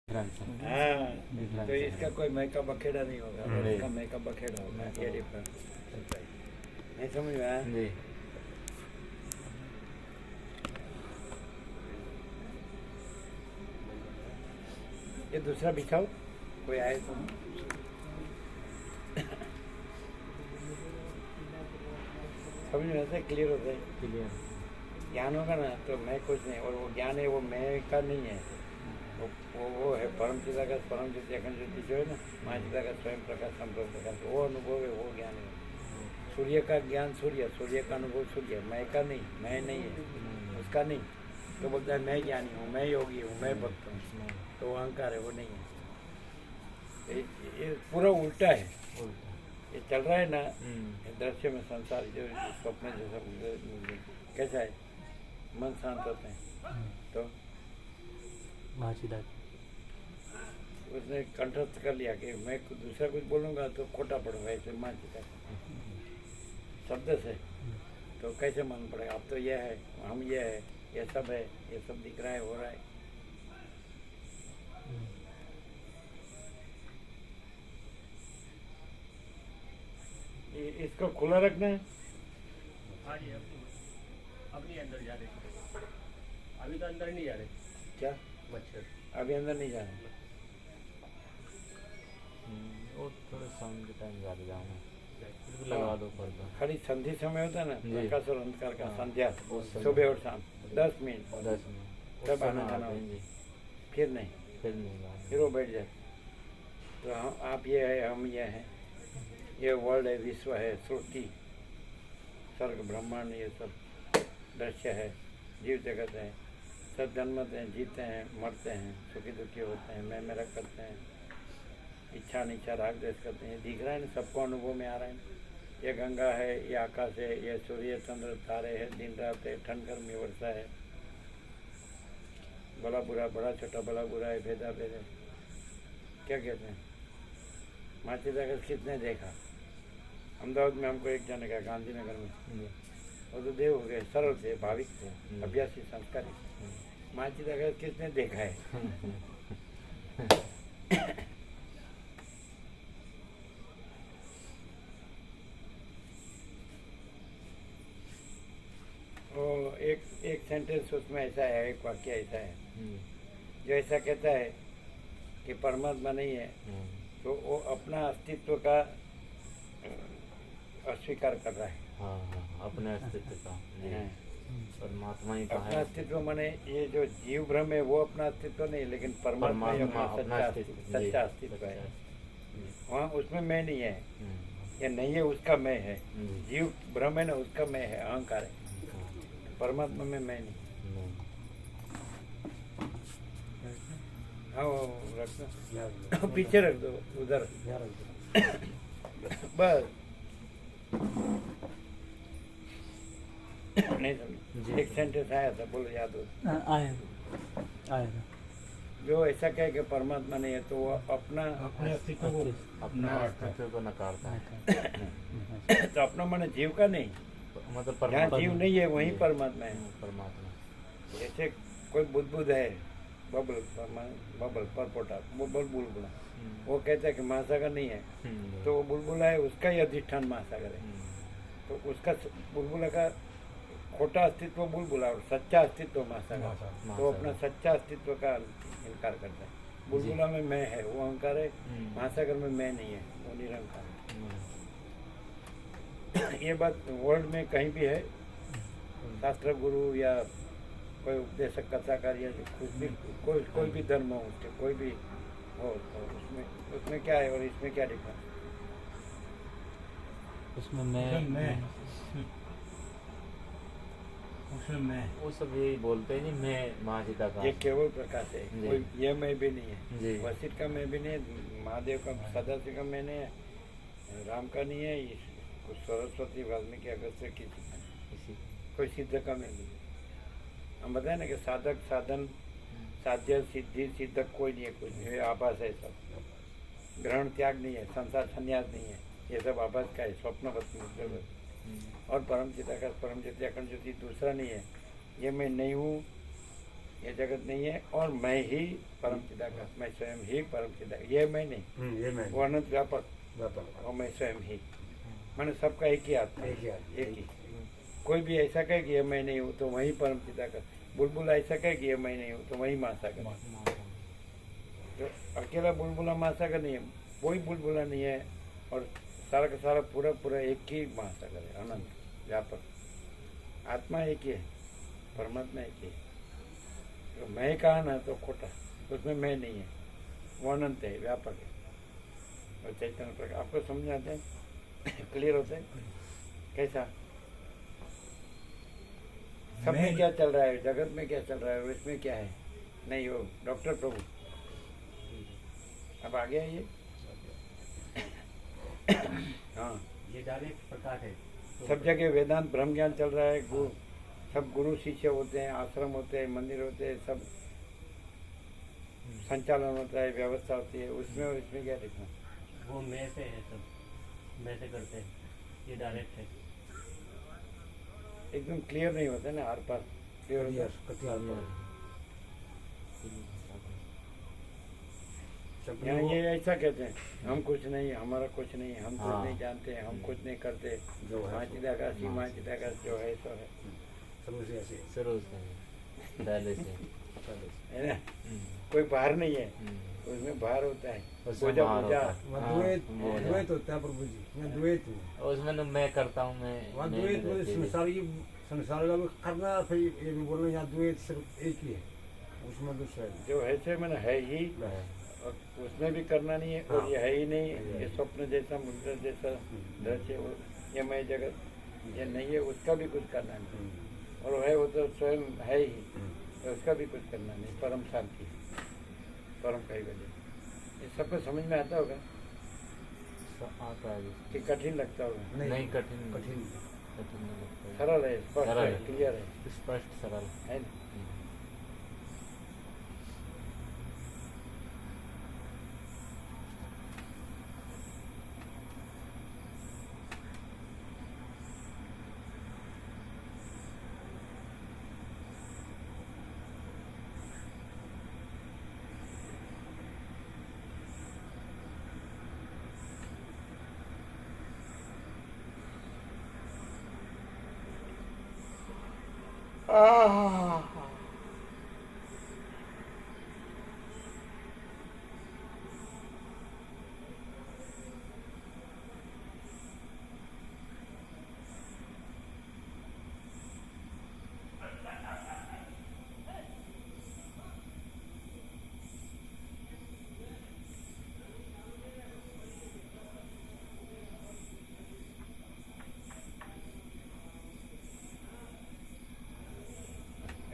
हाँ, तो इसका कोई मैं का बखेड़ा नहीं होगा, और इसका मैं का बखेड़ा होगा, ये डिफरेंस नहीं समझ में आया? जी। ये दूसरा बिछाओ, कोई आए तो समझ में आता है, क्लियर होता है। क्लियर। ज्ञान होगा ना तो मैं कुछ नहीं, और वो ज्ञान है वो मैं का नहीं है, वो है परम चिदाकाश, परम ज्योति अखंड ज्योति जो है ना, महाचिदाकाश स्वयं प्रकाश संप्रम प्रकाश, वो अनुभव है, वो ज्ञान है। सूर्य का ज्ञान सूर्य, सूर्य का अनुभव सूर्य, मैं का नहीं, मैं नहीं है उसका नहीं। तो बोलता है मैं ज्ञानी हूँ, मैं योगी हूँ, मैं भक्त हूँ, तो वो अहंकार है, वो नहीं है। ये पूरा उल्टा है, ये चल रहा है ना दृश्य में संसार, जो स्वप्न जैसा कैसा है, मन शांत होते हैं तो उसने कंठस्थ कर लिया कि मैं दूसरा कुछ बोलूँगा तो खोटा पड़ूंगा, इसलिए माँ चिता शब्द से तो कैसे मन पड़ेगा। अब तो यह है, हम ये है, ये सब है, ये सब दिख रहा है, हो रहा है। इसको खुला रखना है। हाँ जी, अब नहीं अंदर जा रहे, अभी तो अंदर नहीं जा रहे। क्या मच्छर अभी अंदर नहीं जाना? और थोड़ा शाम के टाइम ज़्यादा जाना, लगा दो पर्दा। खाली संधि समय होता है ना, प्रकाश और अंधकार का, संध्या सुबह और शाम 10 मिनट 10 मिनट तब आना जाना, फिर नहीं, फिर नहीं जाना। फिर वो बैठ जाए। तो हम आप ये है, हम ये हैं, ये वर्ल्ड है, विश्व है, सृष्टि, स्वर्ग ब्रह्मांड, ये सब दृश्य है, जीव जगत है, सब जन्मते हैं, जीते हैं, मरते हैं, सुखी दुखी होते हैं, मैं मेरा करते हैं, इच्छा अनिच्छा राग द्वेष करते हैं। दिख रहा है ना, सबको अनुभव में आ रहा है। ये गंगा है, ये आकाश है, ये सूर्य चंद्र तारे है, दिन रात है, ठंड गर्मी वर्षा है, बड़ा बुरा, बड़ा छोटा, बड़ा बुरा है, भेदा भेद है। क्या कहते हैं, माचिदाकाश किसने देखा? अहमदाबाद में हमको एक जने का, गांधीनगर में, वो तो देव हो गए, सरल थे, भाविक थे, अभ्यासी, संस्कारी। माचिदाकाश किसने देखा है? एक सेंटेंस उसमें ऐसा है, एक वाक्य ऐसा है जो ऐसा कहता है कि परमात्मा नहीं है, तो वो अपना अस्तित्व का अस्वीकार कर रहा है। हाँ, अपने अस्तित्व का। परमात्मा ही अपना अस्तित्व माने ये जो जीव भ्रम है वो अपना अस्तित्व नहीं, लेकिन परमात्मा ही अपना सच्चा अस्तित्व है। वहाँ उसमें मैं नहीं है, या नहीं है उसका मैं है। जीव भ्रम है ना, उसका मैं है, अहंकार है। परमात्मा में मैं नहीं। हाँ रख दो, पीछे रख दो, उधर बस। नहीं समझ, एक सेंटेंस आया था, बोलो, याद हो? आया था। जो ऐसा कहे कि परमात्मा नहीं है, तो वो अपने अस्तित्व को, अपना अस्तित्व को नकारता है। तो अपना मन जीव का नहीं, मतलब जहाँ जीव नहीं है वहीं परमात्मा है। परमात्मा जैसे कोई बुद्ध है, बबल परपोटा, बुलबुला, वो कहता है कि महासागर नहीं है, तो वो बुलबुला है, उसका ही अधिष्ठान महासागर है। तो उसका बुलबुला का खोटा अस्तित्व बुलबुला और सच्चा अस्तित्व महासागर, तो अपना सच्चा अस्तित्व का इनकार करता है। बुलबुला में मैं है, वो अहंकार है, महासागर में मैं नहीं है, वो निरंकार है। ये बात वर्ल्ड में कहीं भी है, शास्त्र गुरु या कोई उपदेशक कथाकार या कुछ भी, कोई भी धर्म हो, उसके कोई भी हो, तो उसमें क्या है और इसमें क्या डिफरेंस? उसमें मैं वो सब यही बोलते हैं जी, मैं महाचिदाकाश। ये केवल प्रकाश है, कोई ये मैं भी नहीं है। जी। वशिष्ठ का मैं भी नहीं है, महादेव का, सदाशिव का मैं नहीं है, राम का नहीं है, सरस्वती, वाल्मीकि, अगस्त्य, किसी कोई सिद्ध का मैं नहीं। हम बताए ना कि साधक, साधन, साध्य, सिद्धि, सिद्धक कोई नहीं है, कुछ नहीं है, आभास है सब। ग्रहण त्याग नहीं है, संसार संन्यास नहीं है, ये सब आभास का है, स्वप्नवत। और परम चिदाकाश, परम ज्योति, अखंड ज्योति दूसरा नहीं है। ये मैं नहीं हूँ, ये जगत नहीं है, और मैं ही परम चिदाकाश, मैं स्वयं ही परम चिदाकाश, ये मैं नहीं, ये मैं वो अनंत व्यापक, व्यापक और मैं स्वयं ही, मैंने सबका एक ही आत्मा, एक ही आत्मा, एक ही। कोई भी ऐसा कहे कि ये मैं नहीं हूँ तो वही परम चिदाकाश, बुलबुला ऐसा कहे कि ये मैं नहीं हूँ तो वही महासागर। तो अकेला बुलबुला महासागर नहीं है, कोई बुलबुला नहीं है, और सारा का सारा पूरा पूरा एक ही महासागर है, अनंत व्यापक। आत्मा एक ही है, परमात्मा एक ही है। तो मैं कहा ना तो खोटा, उसमें मैं नहीं है, वो अनंत है, व्यापक है, और चैतन्य प्रकाश। आपको समझ में आता है? क्लियर होता है? कैसा सब में क्या चल रहा है, जगत में क्या चल रहा है, और इसमें क्या है? नहीं, वो डॉक्टर प्रभु अब आ गया ये। हाँ, ये डायरेक्ट प्रकाश है। सब जगह वेदांत ब्रह्म ज्ञान चल रहा है, सब गुरु शिष्य होते हैं, आश्रम होते हैं, मंदिर होते हैं, सब संचालन होता है, व्यवस्था होती है, उसमें और इसमें क्या देखना? वो मैं से है, सब मैं से करते हैं, ये डायरेक्ट है। एकदम क्लियर नहीं होता ना, आर पार क्लियर होता है। यहाँ ये ऐसा कहते हैं, हम कुछ नहीं, हमारा कुछ नहीं, हम कुछ नहीं जानते, हम कुछ नहीं करते, जो है माँ चिदाकाश ही माँ चिदाकाश जो है सो है, शुरू से ऐसे शुरू से पहले से है ना? कोई बाहर नहीं है, उसमें बाहर होता है, उसमें पूजा बाहर पूजा। होता है। वहाँ हाँ, द्वैत वो है। द्वैत होता है प्रभु जी, मैं द्वैत हूँ। उसमें ना मैं करता हूँ, मैं वहाँ मैं द्वैत नहीं मतलब रहती। संसार का भी करना, फिर ये भी बोलना, यहाँ द्वैत सिर्फ एक ही है, उसमें दूसरा है। जो है सो मैंने है ही, है। और उसमें भी करना नहीं है, और हाँ। ये है ही नहीं, ये स्वप्न जैसा मुद्रा जैसा दृश्य, ये मैं जगत ये नहीं है, उसका भी कुछ करना नहीं, और है वो तो स्वयं है ही, तो उसका भी कुछ करना नहीं, परम शांति, परम कैवल्य। ये सबको समझ में आता होगा आता है कि कठिन लगता होगा? नहीं, कठिन कठिन कठिन नहीं लगता है। सरल है, स्पष्ट सरल है, है। क्लियर है स्पष्ट सरल। है ना?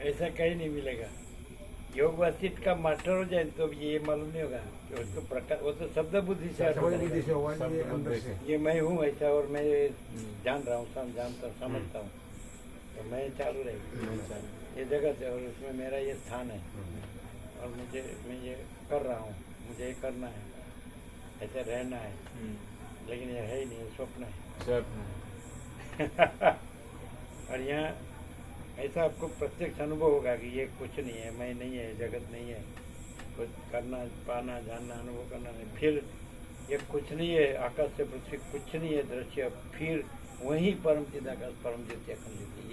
ऐसा कहीं नहीं मिलेगा। योग वासित का मास्टर हो जाए तो ये मालूम नहीं होगा कि उसको प्रकाश, वो तो शब्द बुद्धि से अर्थ समझ करेगा। बुद्धि से हुआ, ये अंदर से ये मैं हूँ ऐसा, और मैं जान रहा हूँ, जानता समझता हूँ, तो मैं चालू रहेगी। ये जगत है और उसमें मेरा ये स्थान है, और मैं ये कर रहा हूँ, मुझे ये करना है, ऐसे रहना है, लेकिन ये है ही नहीं, ये स्वप्न है। और यहाँ ऐसा आपको प्रत्यक्ष अनुभव होगा कि ये कुछ नहीं है, मैं नहीं है, जगत नहीं है, कुछ करना, पाना, जानना, अनुभव करना नहीं। फिर ये कुछ नहीं है, आकाश से पृथ्वी कुछ नहीं है दृश्य, फिर वही परम चिदाकाश, परम ज्योति, अखंड ज्योति,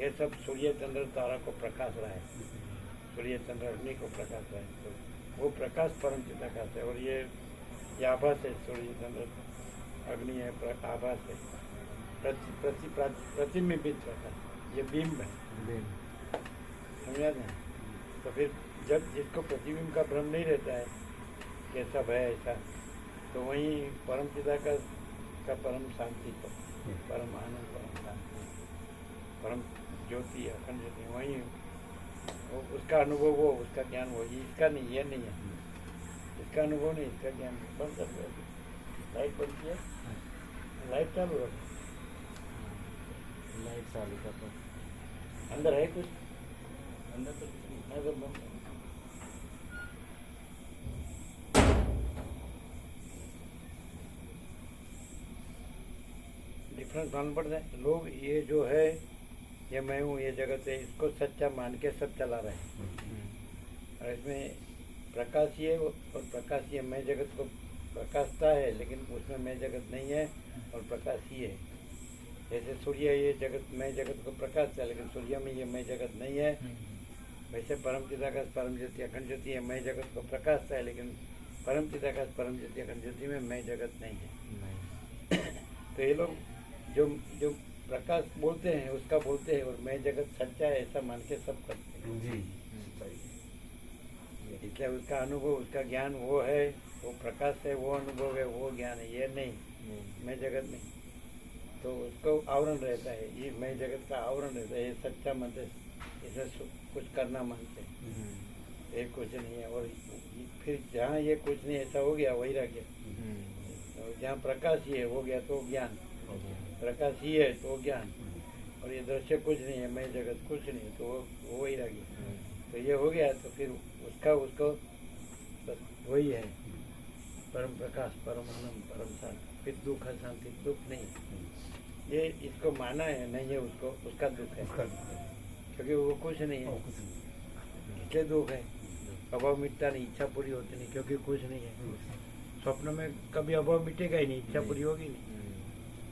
ये सब सूर्य चंद्र तारा को प्रकाश रहा है, सूर्य चंद्र अग्नि को प्रकाश रहा है, तो वो प्रकाश परम चिदाकाश है। और ये आभास है, सूर्य चंद्र अग्नि है, आभास है, प्रतिबिंबित प्रकाश, ये बिंब है, समझा ना? तो फिर जब जिसको प्रतिबिंब का भ्रम नहीं रहता है कि सब है ऐसा, तो वहीं परम चिदाकाश का परम शांति, परम आनंद, परम शांति, परम ज्योति, अखंड ज्योति, वहीं उसका अनुभव हो, उसका ज्ञान हो। इसका नहीं, ये नहीं है, इसका अनुभव नहीं, इसका ज्ञान नहीं। बंद कर दो, लाइट बनती है, लाइट चालू रखो, लाइट चालू का तो अंदर है कुछ, अंदर तो कुछ नहीं है, तो बंद कर। डिफरेंस मालूम पड़ता है। लोग ये जो है ये मैं हूँ, ये जगत है, इसको सच्चा मान के सब चला रहे हैं। और इसमें प्रकाश ये और प्रकाश ये, मैं जगत को प्रकाशता है, लेकिन उसमें मैं जगत नहीं है और प्रकाश ये है। जैसे सूर्य ये जगत, मैं जगत को प्रकाशता है, लेकिन सूर्य में ये मैं जगत नहीं है। वैसे परम चिदाकाश परम ज्योति अखंड ज्योति है, मैं जगत को प्रकाशता है, लेकिन परम चिदाकाश परम ज्योति अखंड ज्योति में मैं जगत नहीं है। तो ये लोग जो जो प्रकाश बोलते हैं उसका बोलते हैं, और मैं जगत सच्चा है ऐसा मान के सब करते हैं जी। इसलिए उसका अनुभव, उसका ज्ञान वो है, वो प्रकाश है, वो अनुभव है, वो ज्ञान है, ये नहीं मैं जगत नहीं। तो उसको आवरण रहता है, ये मैं जगत का आवरण रहता है, ये सच्चा मानते, इसे कुछ करना मानते, ये कुछ नहीं है। और फिर जहाँ ये कुछ नहीं ऐसा हो गया वैराग्य, तो जहाँ प्रकाश ही है हो गया तो ज्ञान, प्रकाश ही है तो ज्ञान, और ये दृश्य कुछ नहीं है, मैं जगत कुछ नहीं है, तो वो वैराग्य। तो ये हो गया तो फिर उसका उसको बस वही है, परम प्रकाश, परम आनंद, परम शांति। फिर दुख है शांति, दुख नहीं, ये इसको माना है नहीं है, उसको उसका दुख है, क्योंकि वो कुछ नहीं है इसलिए दुख है। अभाव मिटता नहीं, इच्छा पूरी होती नहीं, क्योंकि कुछ नहीं है। स्वप्न में कभी अभाव मिटेगा ही नहीं, इच्छा पूरी होगी नहीं।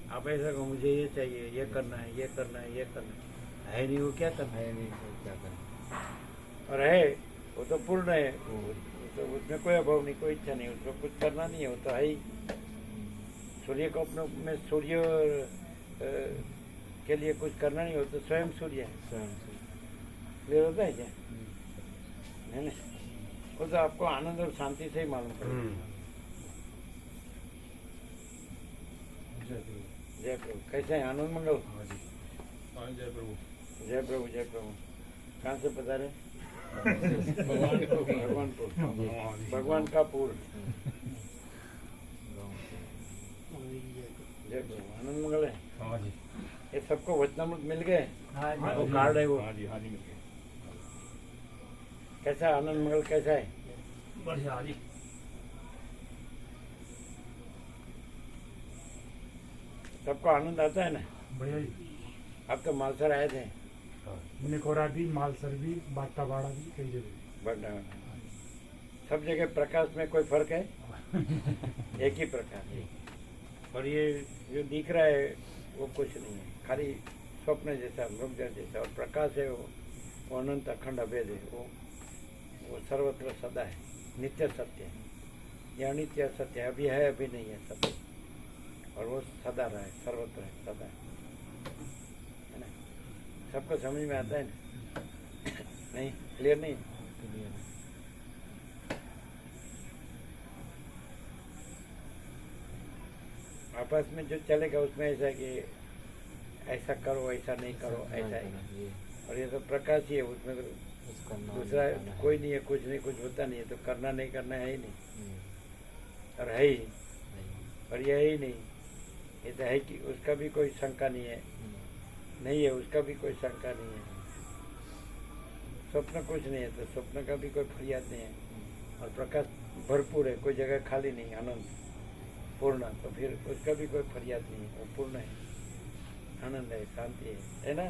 आप ऐसा कहो मुझे ये चाहिए, ये करना है, ये करना है, ये करना है नहीं, वो क्या करना है नहीं, क्या करना। और है वो तो पूर्ण है, तो उसमें कोई अभाव नहीं, कोई इच्छा नहीं, उसको कुछ करना नहीं है, वो तो है ही। सूर्य को अपने में सूर्य के लिए कुछ करना नहीं हो तो स्वयं सूर्य है, क्लियर होता है क्या? नहीं नहीं, वो तो आपको आनंद और शांति से ही मालूम पड़ेगा। जय प्रभु। कैसे है आनंद मंगल? जय प्रभु। जय प्रभु, जय प्रभु। कहाँ से पधारे? भगवान का पुर। जय प्रभु। आनंद मंगल है। हाँ जी। ये सबको वचनामृत मिल गए? हाँ जी। वो कार्ड है वो। हाँ जी, हाँ जी, मिल गए। कैसा आनंद मंगल कैसा है? बढ़िया। हाँ जी। सबको आनंद आता है ना? बढ़िया जी। अब तो मालसर आए थे, निकोरा भी, मालसर भी, बाटावाड़ा भी, कई जगह। बढ़ना सब जगह प्रकाश में कोई फर्क है? एक ही प्रकाश। और ये जो दिख रहा है वो कुछ नहीं है, खाली स्वप्न जैसा, मृग जैसा। और प्रकाश है वो अनंत अखंड अभेद है, वो सर्वत्र सदा है, नित्य सत्य है। ये अनित्य सत्य है, अभी है अभी नहीं है सत्य, और वो सदा रहा है, सर्वत्र है, सदा है ना? सबको समझ में आता है ना? नहीं, क्लियर नहीं? आपस में जो चलेगा उसमें ऐसा है कि ऐसा करो, ऐसा नहीं करो, ऐसा है। और ये तो प्रकाश ही है, उसमें तो दूसरा कोई नहीं है, कुछ नहीं, कुछ होता नहीं है। तो करना नहीं करना है ही नहीं, और है ही, और ये है ही नहीं। ये तो है कि उसका भी कोई शंका नहीं है, नहीं है उसका भी कोई शंका नहीं है। स्वप्न कुछ नहीं है तो स्वप्न का भी कोई फरियाद नहीं है। और प्रकाश भरपूर है, कोई जगह खाली नहीं, आनंद पूर्ण, तो फिर उसका भी कोई फरियाद नहीं है, वो पूर्ण है, आनंद है, शांति है ना?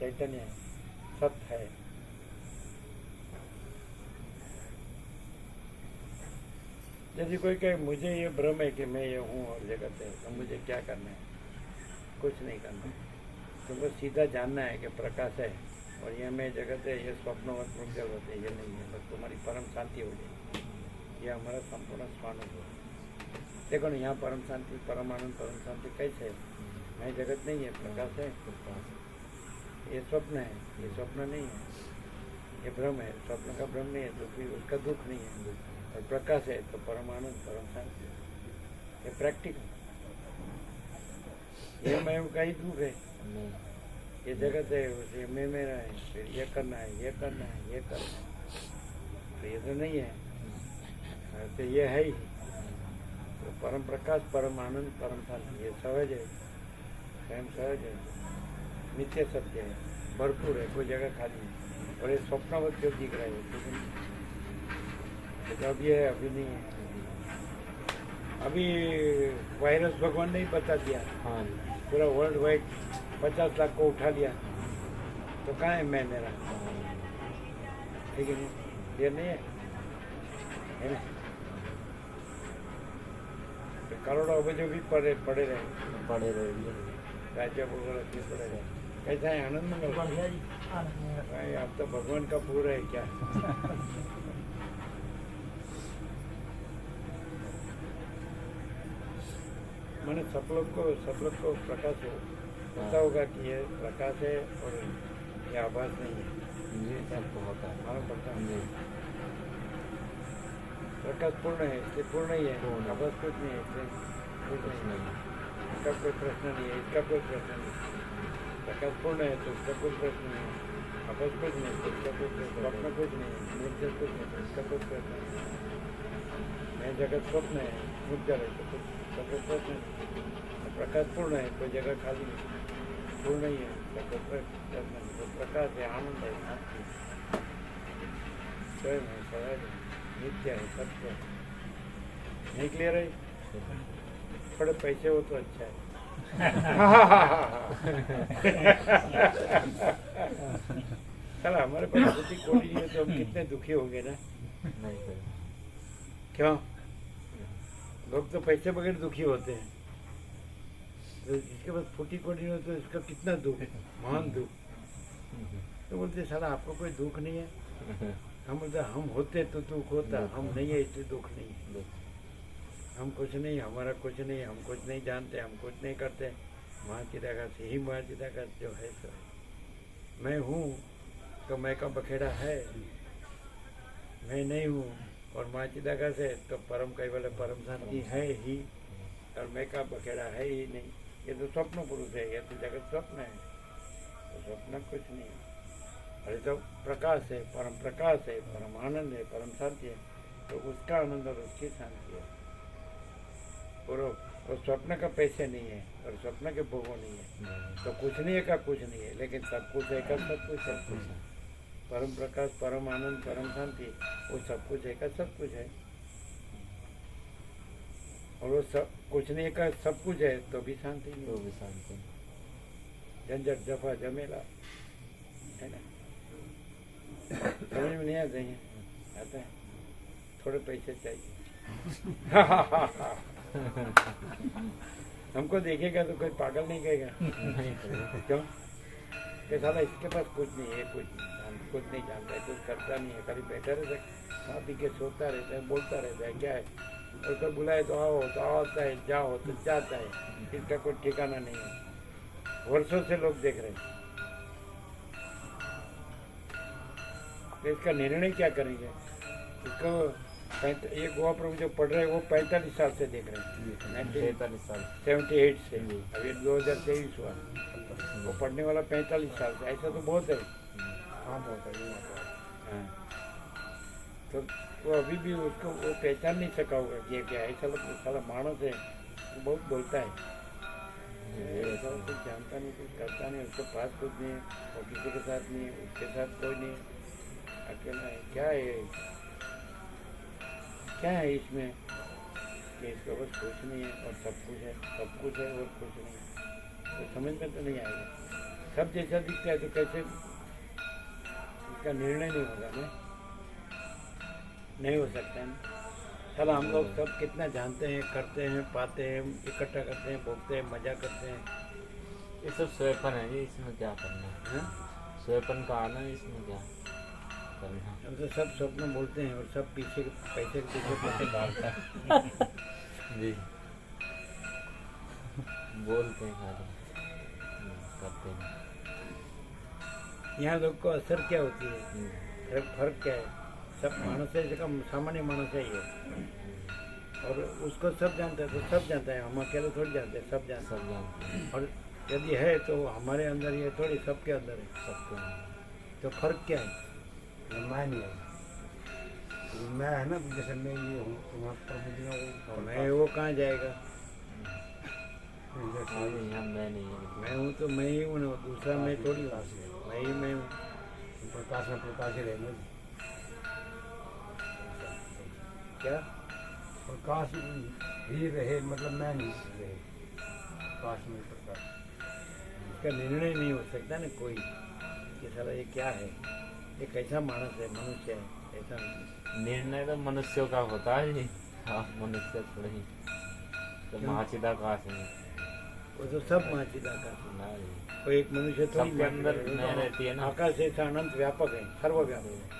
चैतन्य है, सत्य है। यदि कोई कहे मुझे ये भ्रम है कि मैं ये हूँ और जगत है, तो मुझे क्या करना है? कुछ नहीं करना, तुमको सीधा जानना है कि प्रकाश है और ये मैं जगत है, ये स्वप्नवत मुग्धल होते, ये नहीं है। बस तुम्हारी परम शांति हो जाएगी। ये हमारा संपूर्ण स्वानुभव है। देखो ना, यहाँ परम शांति, परम आनंद, परम शांति कैसे है? मैं जगत नहीं है, प्रकाश है। ये स्वप्न है, ये स्वप्न नहीं है, ये भ्रम है। स्वप्न का भ्रम नहीं है तो फिर उसका दुख नहीं है, और प्रकाश है तो परम आनंद, परम शांति। ये प्रैक्टिकल, ये मैं का ही दुख है, ये जगत है, उसे मैं मेरा है, फिर ये करना है, ये करना है, ये करना है, तो ये तो नहीं है, तो ये है ही। तो परम प्रकाश, परम आनंद, परम शांति, ये सहज है, स्वयं सहज है, नित्य सत्य है, भरपूर है, कोई जगह खाली नहीं। और ये स्वप्नवत जो दिख रहा है तो अब ये है, अभी नहीं है। अभी वायरस भगवान ने ही बता दिया, हाँ, पूरा वर्ल्ड वाइड 50 लाख को उठा लिया, तो कहाँ है मैं मेरा, ठीक है नहीं, ये नहीं है ना। तो करोड़ों अबजों भी पड़े रहे, पड़े रहेंगे। राज्य वगैरह भी पड़े रहे। कैसा है, आनंद मंगल? भाई आप तो भगवान का पूरा है क्या। मैंने सब लोग को प्रकाश हो पता होगा कि ये प्रकाश है और ये आभास नहीं है। जी सबको होता है। मालूम पड़ता है। जी प्रकाश पूर्ण है, इससे पूर्ण ही है, पूर्ण। आभास कुछ नहीं है, इससे कुछ पूर्ण नहीं है। नहीं। इसका कोई प्रश्न नहीं है, इसका कोई प्रश्न नहीं। प्रकाश पूर्ण है तो इसका कोई प्रश्न नहीं है, आभास कुछ नहीं तो इसका कोई प्रश्न, स्वप्न कुछ नहीं है, निर्जल कुछ नहीं तो इसका कोई प्रश्न नहीं। मैं जगत स्वप्न है, निर्जल है तो कुछ इसका कोई प्रश्न नहीं। प्रकाश पूर्ण है, कोई जगह खाली है, पूर्ण ही है, इसका कोई प्रश्न नहीं। तो प्रकाश है, आनंद है, शांति, स्वयं है, स्वयं है, नित्य है, सत्य है। नहीं क्लियर है? थोड़े पैसे हो तो अच्छा है। चला हमारे पास बुद्धि कोटी नहीं है तो हम कितने दुखी होंगे ना। नहीं सर। क्यों? लोग तो पैसे बगैर दुखी होते हैं, तो जिसके पास फूटी कोटी नहीं हो तो इसका कितना दुख, महान दुख। तो बोलते साला आपको कोई दुख नहीं है। हम बोलते हम होते तो दुख होता, हम नहीं है इसलिए दुख नहीं है। हम कुछ नहीं, हमारा कुछ नहीं, हम कुछ नहीं जानते, हम कुछ नहीं करते। महाचिदाकाश ही महाचिदाकाश जो है सो है। मैं हूँ तो मैं का बखेड़ा है, मैं नहीं हूँ और महाचिदाकाश है तो परम कैवल्य परम शांति है ही, और मैं का बखेड़ा है ही नहीं। ये तो स्वप्न पुरुष है, ये तो जगत स्वप्न है, तो स्वप्न कुछ नहीं है। अरे तो प्रकाश है, परम प्रकाश है, परम आनंद है, परम शांति है, तो उसका आनंद और उसकी शांति है। और वो स्वप्न का पैसे नहीं है और स्वप्न के भोगों नहीं है, तो कुछ नहीं है का कुछ नहीं है, लेकिन सब कुछ है का सब कुछ है। परम प्रकाश, परम आनंद, परम शांति, वो सब कुछ है का सब कुछ है। और वो सब कुछ नहीं का सब कुछ है तो भी शांति नहीं, तो भी शांति। झंझट जफा जमेला है ना। समझ में नहीं आते हैं, आता है, थोड़े पैसे चाहिए। हमको देखेगा तो कोई पागल नहीं कहेगा। क्यों? कि साला इसके पास कुछ नहीं है, कुछ नहीं जानता है, कुछ करता नहीं है, खाली बैठा रहता है, खा पी के सोता रहता है, बोलता रहता है, क्या है। और तो बुलाए तो आओ तो आता है, जाओ तो जाता है, इसका कोई ठिकाना नहीं है। वर्षों से लोग देख रहे हैं, तो इसका निर्णय क्या करेंगे? इसको ये गोवा प्रभु जो पढ़ रहे हैं वो 45 साल से देख रहे हैं, 43 साल 78 से, अभी 2023 हुआ। वो पढ़ने वाला 45 साल से, ऐसा तो बहुत है। हाँ बहुत है। हाँ, तो वो अभी भी उसको वो पहचान नहीं सका होगा कि ये क्या है। ऐसा साला मानस है, वो बहुत बोलता है, ऐसा कुछ जानता नहीं, कुछ करता नहीं, उसके पास कुछ नहीं है, और किसी के साथ नहीं है, उसके साथ कोई नहीं है, अकेला है। क्या है, क्या है इसमें कि इसका बस कुछ नहीं है और सब कुछ है, सब कुछ है और कुछ नहीं है, तो समझ में तो नहीं आएगा। सब जैसा दिखता है तो कैसे इसका निर्णय नहीं होगा ना, नहीं हो सकता है ना। चलो हम लोग सब कितना जानते हैं, करते हैं, पाते हैं, इकट्ठा करते हैं, भोगते हैं, मजा करते हैं। ये सब स्वयपन है, ये इसमें क्या करना है? स्वयपन का आना है, इसमें क्या करना? हम तो सब स्वप्न बोलते हैं और सब पीछे पैसे के पीछे पैसे डालता है। जी बोलते हैं खाली, करते हैं। यहाँ लोग को असर क्या होती है, फर्क क्या है? सब मानस है, जगह सामान्य मानस है ये, और उसको सब जानता है तो सब जानता है, हम अकेले थोड़ी जानते हैं, सब जानते सब जानते हैं, हैं। और यदि है तो हमारे अंदर ये थोड़ी सबके अंदर है, सबके हैं। तो फर्क क्या है? मैं नहीं है, मैं है ना, जैसे मैं ये हूँ, तुम्हारा प्रभु जी ने वो मैं वो कहाँ जाएगा? अरे यहाँ मैं नहीं है, मैं हूँ तो मैं ही हूँ ना, दूसरा मैं थोड़ी हूँ, मैं ही मैं हूँ। प्रकाश में प्रकाश ही रहेंगे। क्या प्रकाश ही रहे, मतलब मैं नहीं रहे, प्रकाश में प्रकाश। इसका निर्णय नहीं हो सकता ना कोई, कि साला ये क्या है, ये कैसा मानस है, मनुष्य है, ऐसा नहीं। निर्णय तो मनुष्यों का होता है जी। हाँ, मनुष्य थोड़े ही तो क्यों? महाचिदाकाश है वो तो सब महाचिदाकाश है, ना जी। कोई एक मनुष्य थोड़ी सबके अंदर महाचिदाकाश है। मैं रहती है ना। आकाश ऐसा अनंत व्यापक है, सर्वव्यापक।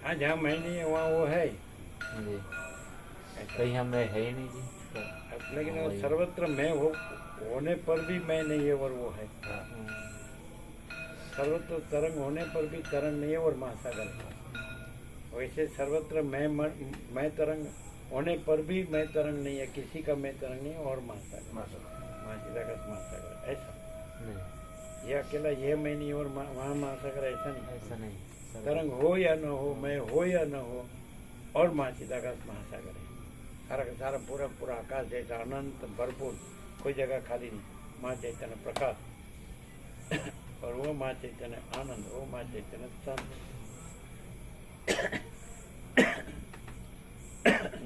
हाँ, जहाँ मैं नहीं है वहाँ वो है, जी। ऐसा। कहीं हमें है ही नहीं जी तो लेकिन वो वही। सर्वत्र मैं हो होने पर भी मैं नहीं है और वो है। सर्वत्र तरंग होने पर भी तरंग नहीं है और महासागर है। वैसे सर्वत्र मैं तरंग होने पर भी मैं तरंग नहीं है, किसी का मैं तरंग नहीं है और महासागर, महाचिदाकाश महासागर, ऐसा। नहीं, ये अकेला ये मैं नहीं और वहाँ महासागर, ऐसा नहीं। ऐसा नहीं। तरंग हो या न हो, मैं हो या न हो, और महाचिदाकाश महासागर है। सारा का सारा पूरा पूरा आकाश जैसा अनंत भरपूर, कोई जगह खाली नहीं। माँ चैतन्य प्रकाश और वो माँ चैतन्य आनंद, वो माँ चैतन्य शांत।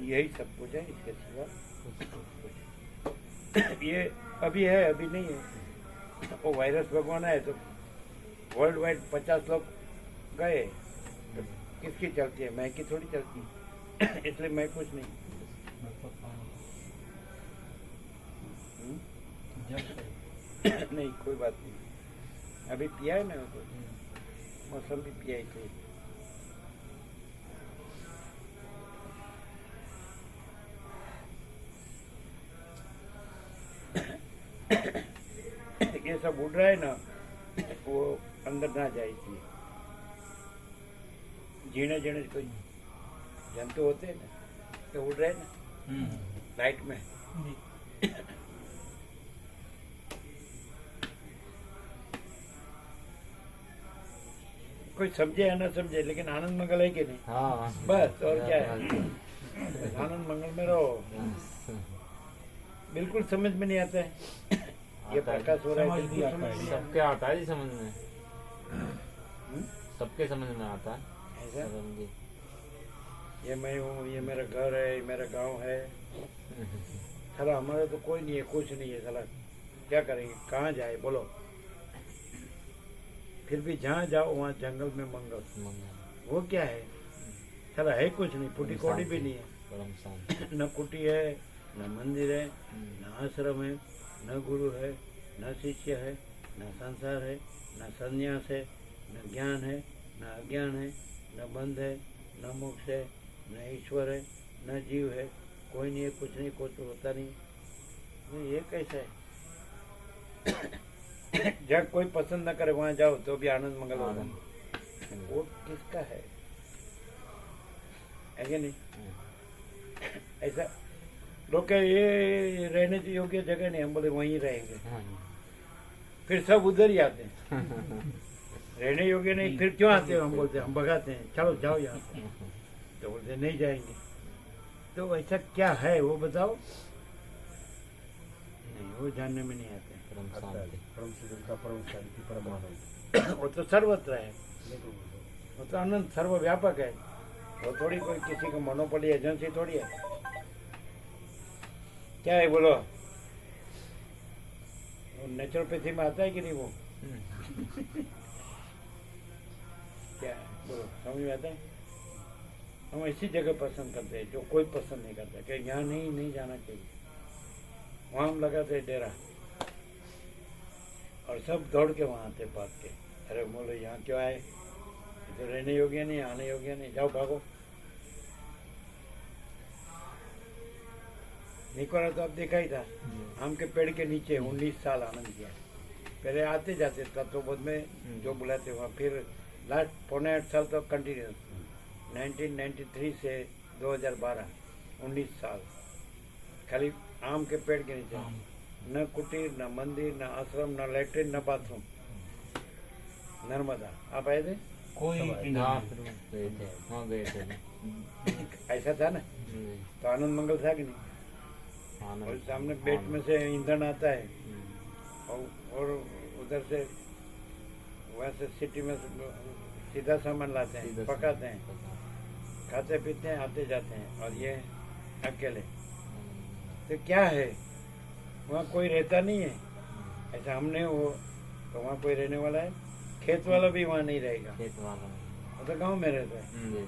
यही सब कुछ है, इसके सिवा ये अभी है, अभी नहीं है। वो वायरस भगवान है तो वर्ल्ड वाइड 50 लोग गए, तो किसकी चलती है? मैं की थोड़ी चलती है। इसलिए मैं कुछ नहीं। नहीं, कोई बात नहीं। अभी पिया है ना, तो मौसम भी पिया ही थी। ये सब उड़ रहा है ना, वो अंदर ना जाए इसलिए। जीने जीने कोई जंतु होते हैं ना, तो उड़ रहे हैं ना लाइट में। कोई समझे या ना समझे, लेकिन आनंद मंगल है कि नहीं? हाँ बस, और क्या है? आनंद मंगल में रहो। बिल्कुल समझ में नहीं आता है। ये आता है। प्रकाश हो रहा है, फिर भी आता है। सबके आता है जी समझ में, सबके समझ में आता है। ऐसा समझिए। ये मैं हूँ, ये मेरा घर है, ये मेरा गांव है। साला हमारा तो कोई नहीं है, कुछ नहीं है। साला क्या करेंगे, कहाँ जाए बोलो? फिर भी जहाँ जाओ वहाँ जंगल में मंगल, वो क्या है? साला है कुछ नहीं, फूटी कोटी भी नहीं है। परम शांति। न कुटी है, न मंदिर है, न आश्रम है, न गुरु है, न शिष्य है, न संसार है, न संन्यास है, न ज्ञान है, न अज्ञान है, न बंध है, न मोक्ष है, न ईश्वर है, न जीव है। कोई नहीं है, कुछ नहीं, कुछ होता नहीं। ये कैसा है? जब कोई पसंद न करे वहाँ जाओ तो भी आनंद मंगल होगा। वो किसका है कि नहीं? ऐसा लोग कहे ये रहने योग्य जगह नहीं, हम बोले वहीं रहेंगे। फिर सब उधर ही आते हैं। रहने योग्य नहीं, फिर क्यों आते हो? हम बोलते हम भगाते हैं, चलो जाओ यहाँ से। तो बोलते नहीं जाएंगे। तो ऐसा क्या है वो बताओ? नहीं, वो जानने में नहीं आते। परम शांति। परम सुख का परम शांति परम आनंद। वो तो सर्वत्र है, वो तो अनंत सर्वव्यापक है। वो थोड़ी कोई किसी को मोनोपोली एजेंसी थोड़ी है। क्या है बोलो? नेचुरोपैथी में आता है कि नहीं वो? क्या है बोलो, समझ में आता है? हम ऐसी जगह पसंद करते हैं जो कोई पसंद नहीं करता, कि यहाँ नहीं जाना चाहिए। वहाँ हम लगाते हैं डेरा और सब दौड़ के वहाँ आते भाग के। अरे बोलो यहाँ क्यों आए? तो रहने योग्य नहीं, आने योग्य नहीं, जाओ भागो। निकोरा तो अब देखा ही था, आम के पेड़ के नीचे 19 साल आनंद किया। पहले आते जाते तत्वबोध में जो बुलाते वहाँ, फिर लास्ट 8.5 साल तक कंटिन्यूस, 1993 से 2012 19 साल खाली आम के पेड़ के नीचे। न कुटीर, न मंदिर, न आश्रम, न लैट्रिन, न बाथरूम। नर्मदा आप आए थे? कोई हाँ, फिर गए थे, हाँ गए थे। ऐसा था ना, तो आनंद मंगल था कि नहीं? और सामने पेट में से ईंधन आता है और उधर से वहाँ से सिटी में सीधा सामान लाते हैं, पकाते हैं, खाते पीते हैं, आते जाते हैं। और ये अकेले, तो क्या है? वहाँ कोई रहता नहीं है। ऐसा हमने वो तो वहाँ कोई रहने वाला है? खेत वाला भी वहाँ नहीं रहेगा, खेत वाला नहीं। वो तो गाँव में रहता है। जी,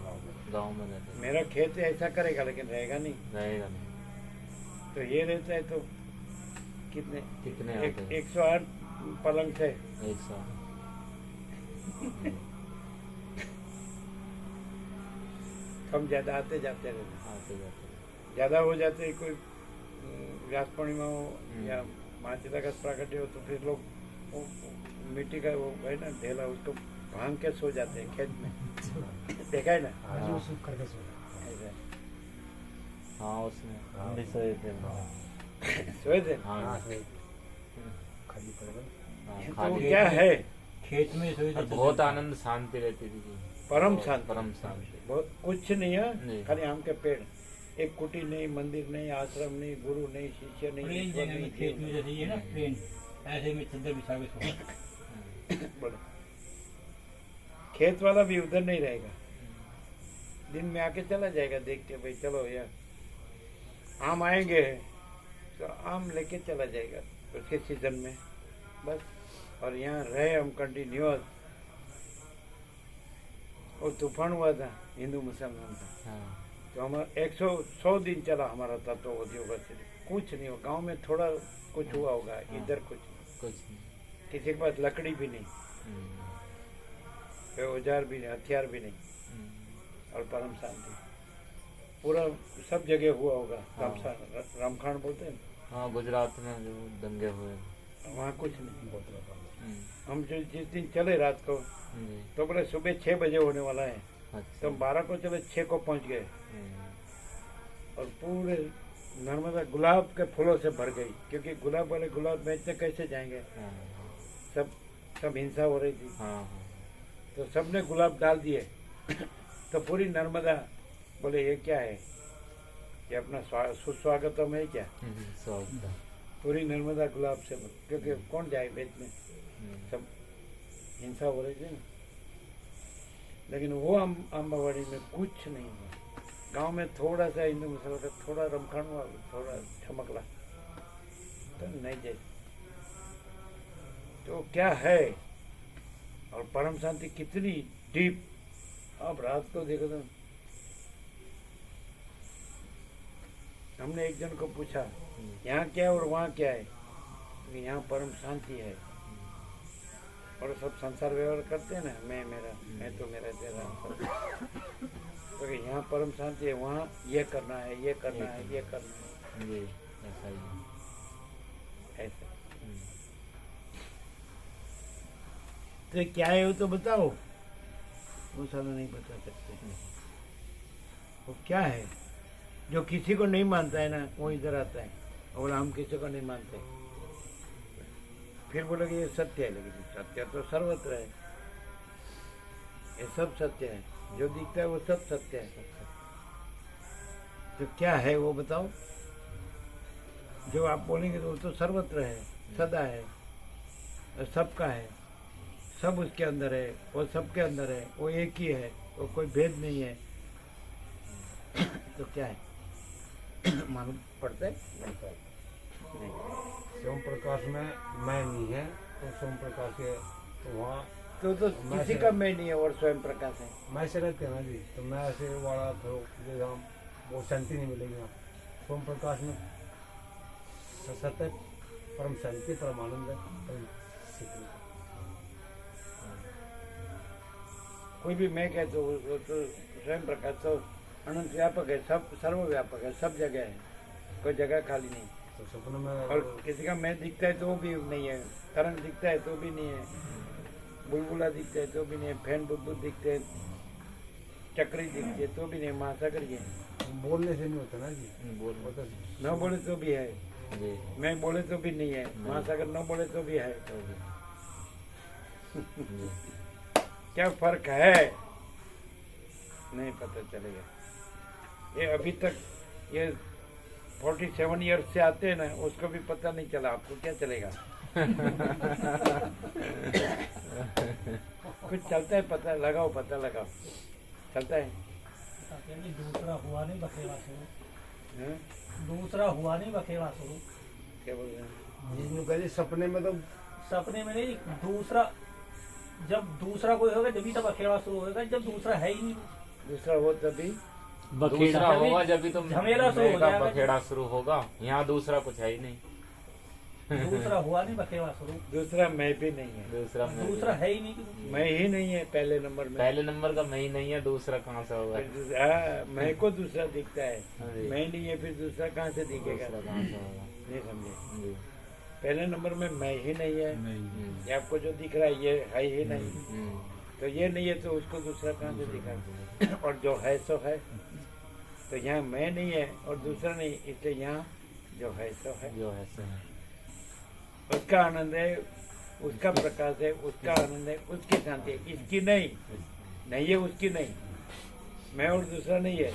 गाँव में रहते हैं। मेरा खेत ऐसा करेगा लेकिन रहेगा नहीं। रहेगा नहीं। तो ये रहता है तो कितने कितने आते हैं? 108 पलंग से 100। कम ज्यादा आते जाते रहते, आते जाते हैं। ज्यादा हो जाते हैं, कोई व्यास पूर्णिमा हो या माचिदा का प्राकट्य हो तो फिर लोग वो मिट्टी का वो है ना ढेला, उसको भांग के सो जाते हैं खेत में। देखा है ना आज वो सूख करके सो गया। ऐसा हाँ, उसमें हम भी सोए थे। सोए थे। हाँ, हाँ सही खाली पड़ गए हाँ, तो खाली। क्या है? खेत में सोए और बहुत आनंद शांति रहती थी जी। परम शांति। परम शांति। बहुत कुछ नहीं है, नहीं। खाली आम के पेड़, एक कुटी नहीं, मंदिर नहीं, आश्रम नहीं, गुरु नहीं, शिष्य नहीं, प्लेन ईश्वर जगह नहीं, में खेत में जैसे ये ना प्लेन ऐसे में चद्दर बिछा के सोना। बोलो। खेत वाला भी उधर नहीं रहेगा, दिन में आके चला जाएगा देख के, भाई चलो यार आम आएंगे तो आम लेके चला जाएगा उसके सीजन में बस। और यहाँ रहे हम कंटिन्यूअस। वो तूफान हुआ था हिंदू मुसलमान का, हाँ, तो हमारा 100 दिन चला हमारा तत्वोद्योग से, कुछ नहीं हुआ। गांव में थोड़ा कुछ हुआ होगा, इधर कुछ नहीं। कुछ नहीं। किसी के पास लकड़ी भी नहीं, कोई औजार भी नहीं, हथियार भी नहीं, और परम शांति पूरा सब जगह हुआ होगा। हाँ। रामखान बोलते हैं हाँ, गुजरात में जो दंगे हुए। वहाँ कुछ नहीं। हम्म, हम जो जिस दिन चले रात को जी, तो बोले सुबह 6 बजे होने वाला है, अच्छा। तो हम 12 को चले 6 को पहुँच गए, और पूरे नर्मदा गुलाब के फूलों से भर गई, क्योंकि गुलाब वाले गुलाब बेचने कैसे जाएंगे, हाँ, सब हिंसा हो रही थी, हाँ, तो सबने गुलाब डाल दिए। तो पूरी नर्मदा बोले ये क्या है, ये अपना सुस्वागतम है क्या? स्वागत। पूरी नर्मदा गुलाब से भर, क्योंकि कौन जाए बेचने, सब हिंसा हो रही थी ना। लेकिन वो अम्बावाड़ी में कुछ नहीं हुआ। गांव में थोड़ा सा हिंदू मुसलमान का थोड़ा रमखान हुआ, थोड़ा चमकला, तो नहीं जाए। तो क्या है, और परम शांति कितनी डीप। अब रात को देखो तो हमने एक जन को पूछा यहाँ क्या है और वहाँ क्या है, तो यहाँ परम शांति है। और सब संसार व्यवहार करते हैं ना, मैं मेरा, मैं तो मेरा तेरा, तो यहाँ परम शांति है, वहाँ ये करना है, ये करना है, ये करना है, जी, ऐसा ही है। ऐसा। तो क्या है वो तो बताओ, वो साला नहीं बता सकते। वो क्या है जो किसी को नहीं मानता है ना, वो इधर आता है और हम किसी को नहीं मानते, फिर बोलोगे ये सत्य है, लेकिन सत्य तो सर्वत्र है, ये सब सत्य है, जो दिखता है वो सब सत्य है। तो क्या है वो बताओ, जो आप बोलेंगे तो वो तो सर्वत्र है, सदा है, और सबका है, सब उसके अंदर है, वो सबके अंदर है, वो एक ही है, वो कोई भेद नहीं है। तो क्या है मालूम पड़ता है? नहीं। स्वयं प्रकाश में मैं नहीं है, तो स्वयं प्रकाश है तो वहाँ तो किसी का मैं नहीं है और स्वयं प्रकाश है। मैं से रहते हैं ना जी, तो मैं ऐसे वाला तो जो हम वो शांति नहीं मिलेगी वहाँ। स्वयं प्रकाश में सत्य परम शांति, परम आनंद है, परम सिद्धि। कोई भी मैं कहते हो वो तो स्वयं प्रकाश तो अनंत व्यापक है, सब सर्वव्यापक है, सब जगह है, कोई जगह खाली नहीं। तो सपने में और किसी का मैं दिखता है तो वो भी नहीं है, तरंग दिखता है तो भी नहीं है, बुलबुला दिखता है तो भी नहीं है, फैन बुद्बुद दिखते हैं, चक्री दिखती है तो भी नहीं, महासागर ये है। बोलने से नहीं होता ना जी, बोल वो तो न बोले तो भी है, जी, मैं बोले तो भी नहीं है, महासागर न बोले तो भी है। तो भी। जी, क्या फर्क है नहीं पता चलेगा। ये अभी तक ये 47 ईयर्स से आते हैं ना, उसको भी पता नहीं चला, आपको क्या चलेगा? कुछ चलता है, पता लगाओ, पता लगाओ, चलता है। दूसरा हुआ नहीं बखेड़ा शुरू, हाँ? दूसरा हुआ नहीं बखेड़ा शुरू। क्या बोल रहे हैं? जिसमें कहे सपने में तो सपने में नहीं, दूसरा जब दूसरा कोई होगा जब तब अखेड़ा शुरू होगा, जब दूसरा है ही नहीं। दूसरा हो तभी दूसरा होगा जब भी तो झमेला शुरू हो मैं का जाएगा। बखेड़ा शुरू होगा। यहाँ दूसरा कुछ है ही नहीं। दूसरा हुआ नहीं बखेड़ा शुरू, दूसरा मैं भी नहीं है, दूसरा मैं दूसरा है ही नहीं कि मैं ही नहीं है पहले नंबर में। पहले नंबर का मैं ही नहीं है, दूसरा कहाँ से होगा? मैं को दूसरा दिखता है, हाँ जी। मैं नहीं है, फिर दूसरा कहाँ से दिखेगा? दूसरा कहाँ से होगा? नहीं समझे? जी। पहले नंबर में मैं ही नहीं है, ये आपको जो दिख रहा है ये है ही नहीं, तो ये नहीं है तो उसको दूसरा कहाँ से दिखा? और जो है सो है, तो यहाँ मैं नहीं है और दूसरा नहीं, इसलिए यहाँ जो है सो है, जो है सो है। उसका आनंद है, उसका प्रकाश है, उसका आनंद है, उसकी शांति है, इसकी नहीं, नहीं है उसकी नहीं, मैं और दूसरा नहीं है,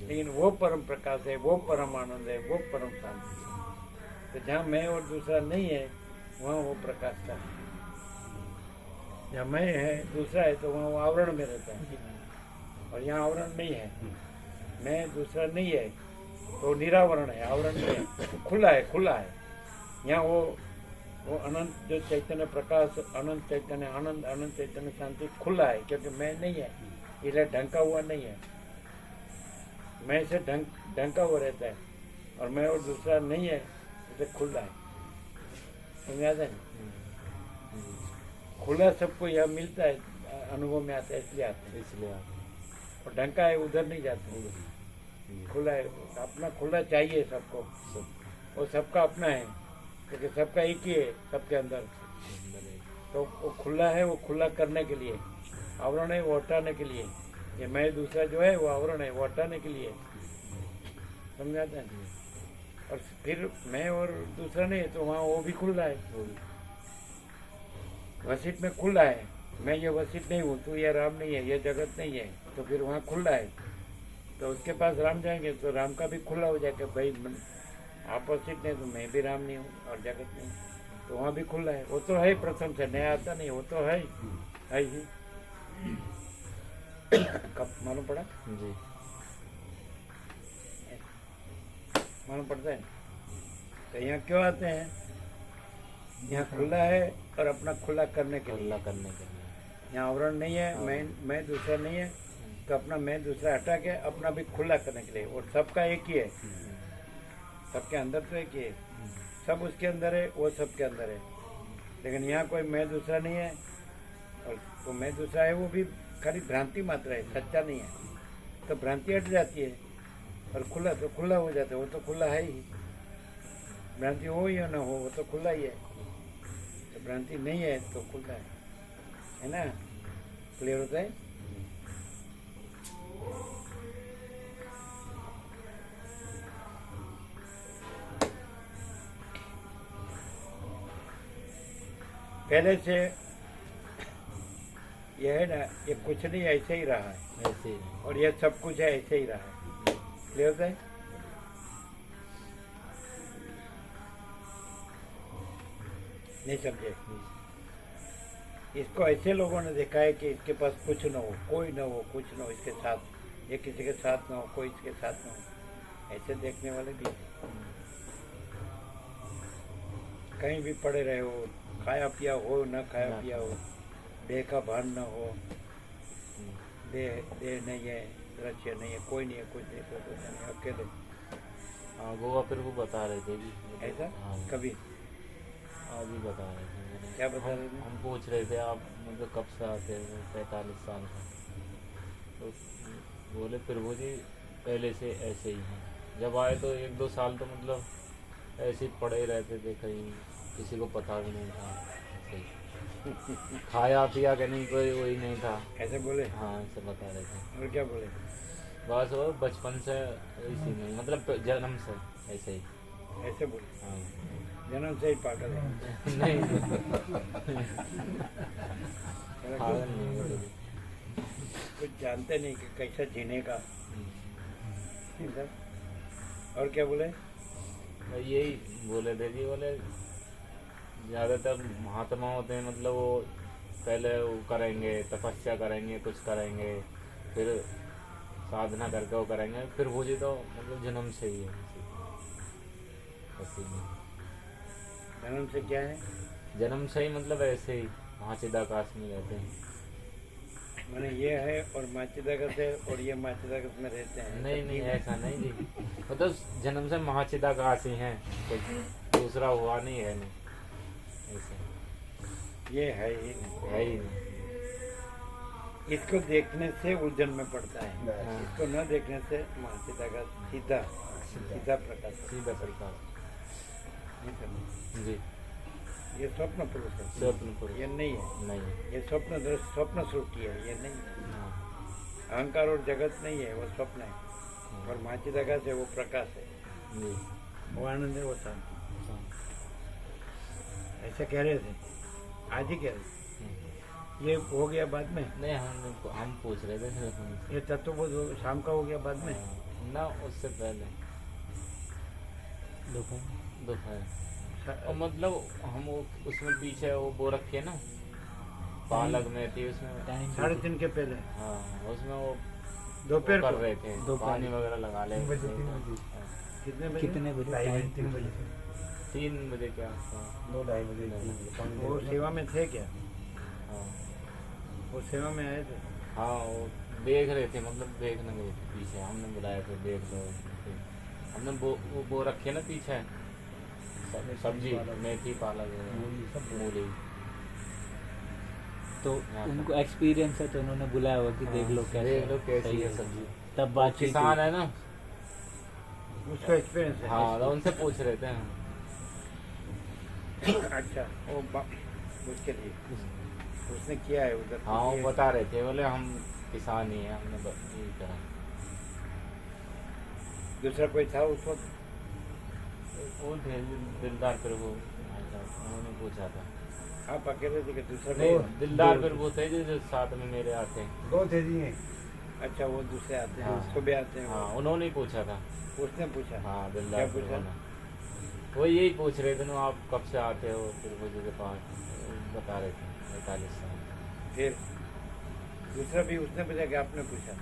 लेकिन वो परम प्रकाश है, वो परम आनंद है, वो परम शांति है। तो जहाँ मैं और दूसरा नहीं है वहाँ वो प्रकाश का है, जहाँ मैं है दूसरा है तो वहाँ वो आवरण में रहता है, और यहाँ आवरण नहीं है, मैं दूसरा नहीं है तो निरावरण है, आवरण नहीं है, खुला है, खुला है। यहाँ वो अनंत जो चैतन्य प्रकाश, अनंत चैतन्य आनंद, अनंत चैतन्य शांति खुला है, क्योंकि मैं नहीं है इसलिए ढंका हुआ नहीं है, मैं से ढंका हुआ रहता है, और मैं और दूसरा नहीं है इसे खुला है। समझ आता है? खुला सबको यह मिलता है, अनुभव में आता है, इसलिए आता है, इसलिए और ढंका है उधर नहीं जाता, खुला है, अपना खुला चाहिए सबको, वो सबका अपना है, क्योंकि सबका एक ही है सबके अंदर, तो वो खुला है, वो खुला करने के लिए, आवरण है वो हटाने के लिए, ये मैं दूसरा जो है वो आवरण है वो हटाने के लिए। समझाते हैं? और फिर मैं और दूसरा नहीं है तो वहाँ वो भी खुला है, वसीत में खुला है, मैं ये वसीत नहीं हूँ, तू ये राम नहीं है, ये जगत नहीं है, तो फिर वहाँ खुला है, तो उसके पास राम जाएंगे तो राम का भी खुला हो जाएगा, भाई आप वसीत नहीं तो मैं भी राम नहीं हूँ और जगत नहीं, तो वहाँ भी खुला है, वो तो है प्रथम से, नया आता नहीं, वो तो है ही। कब मालूम पड़ा? जी। मालूम पड़ता है? तो यहाँ क्यों आते हैं? यहाँ खुला है और अपना खुला करने के लिए, खुला करने के लिए। यहाँ आवरण नहीं है, मैं दूसरा नहीं है, तो अपना मैं दूसरा हटा के अपना भी खुला करने के लिए, और सबका एक ही है, सबके अंदर तो एक ही है, सब उसके अंदर है, वो सबके अंदर है, लेकिन यहाँ कोई मैं दूसरा नहीं है, और तो मैं दूसरा है वो भी खाली भ्रांति मात्र है, सच्चा नहीं है, तो भ्रांति हट जाती है और खुला तो खुला हो जाता है, वो तो खुला है ही, भ्रांति हो या ना हो वो तो खुला ही है, तो भ्रांति नहीं है तो खुला है ना? क्लियर होता है? पहले से यह है ना, ये कुछ नहीं ऐसे ही रहा है, ऐसे ही। और यह सब कुछ है ऐसे ही रहा है। क्लियर होता है? नहीं समझे? इसको ऐसे लोगों ने देखा है कि इसके पास कुछ न हो, कोई न हो, कुछ न हो इसके साथ, ये किसी के साथ न हो, कोई इसके साथ न हो, ऐसे देखने वाले भी हैं। कहीं भी पड़े रहे हो, खाया पिया हो न खाया पिया हो, देह का भान न हो, देह नहीं है, दृश्य नहीं है, कोई नहीं है, कुछ नहीं, तो कुछ नहीं, अकेले। हाँ गोवा फिर वो बता रहे थे कि ऐसा हाँ, कभी आज ही बता रहे थे। क्या बता रहे थे? हम पूछ रहे थे आप मतलब कब से आते हैं? 45 साल का। तो बोले प्रभु जी पहले से ऐसे ही हैं, जब आए तो 1-2 साल तो मतलब ऐसे ही पड़े ही रहते थे, कहीं किसी को पता भी नहीं था, ऐसे ही खाया पिया के नहीं, कोई वही नहीं था। ऐसे बोले? हाँ ऐसे बता रहे थे। और क्या बोले? बस वो बचपन से इसी में मतलब जन्म से ऐसे ही। ऐसे बोले? हाँ जन्म से ही पागल है। नहीं कुछ पागल नहीं बोले। कुछ जानते नहीं कि कैसा जीने का। और क्या बोले? यही बोले थे जी, बोले ज़्यादातर महात्मा होते हैं मतलब वो पहले वो करेंगे, तपस्या करेंगे, कुछ करेंगे, फिर साधना करके वो करेंगे, फिर वो जी तो मतलब जन्म से ही है। जन्म से क्या है? जन्म से ही मतलब ऐसे ही वहाँ चिदाकाश में रहते हैं। मैंने ये है और माचिदागत है और ये माचिदागत में रहते हैं। नहीं नहीं ऐसा नहीं जी, मतलब जन्म से महाचिदाकाश ही हैं, कुछ दूसरा हुआ नहीं है, नहीं ऐसे ये है ही नहीं। है ही नहीं। इसको देखने से उलझन में पड़ता है, हाँ। इसको न देखने से माचिदागत सीधा सीधा प्रकाश है। सीधा प्रकाश नहीं समझे? जी। ये स्वप्न पुरुष है, स्वप्न पुरुष ये नहीं है। नहीं। ये स्वप्न दृश्य स्वप्न सृष्टि है, ये नहीं है। हाँ, अहंकार और जगत नहीं है, वो स्वप्न है। और माचिदागत है, वो प्रकाश है, जी। वो आनंद है, वो शांति। हाँ, ऐसा कह रहे थे, आज ही कह रहे थे। ये हो गया बाद में, नहीं हम पूछ रहे थे सिर्फ उनसे। ये तत्वबोध शाम का हो गया बाद में। ना उससे पहले दोपहर और मतलब हम उसमें पीछे वो रखे ना पालक में थी उसमें 3:30 के पहले हाँ उसमें वो दोपहर कर को रहे थे, पानी वगैरह लगा ले। 3 बजे 3 बजे कितने बजे? कितने बजे? 3 बजे 3 बजे के आसपास। 2 ढाई बजे 3 बजे पानी वो देना। सेवा में थे क्या? हाँ वो सेवा में आए थे? हाँ वो देख रहे थे, मतलब देखने गए थे पीछे, हमने बुलाया था देख लो। हमने वो रखे ना पीछे सब्जी मेथी पालक मूली, सब मूली। तो हाँ। उनको एक्सपीरियंस है तो उन्होंने बुलाया होगा कि देख लो कैसे देख लो कैसी सही है सब्जी। तब बातचीत किसान हुई। है ना, उसका एक्सपीरियंस है। हाँ तो उनसे पूछ रहे थे हम। अच्छा, वो उसके लिए उसने किया है उधर। हाँ वो बता रहे थे, बोले हम किसान ही हैं, हमने यही करा। दूसरा कोई था उस वक्त? वो थे दिलदार प्रभु, उन्होंने पूछा था। आप अकेले थे कि दूसरा नहीं कोई? दिलदार प्रभु थे जो साथ में मेरे आते हैं। 2 थे जी हैं। अच्छा, वो दूसरे आते हैं, हाँ। सुबह आते हैं। हाँ उन्होंने ही पूछा था। उसने पूछा? हाँ क्या दिलदार पूछा? प्रभु ने वो यही पूछ रहे थे ना, आप कब से आते हो प्रभु जी के पास, बता रहे थे 45 साल। फिर दूसरा भी उसने पूछा कि आपने पूछा?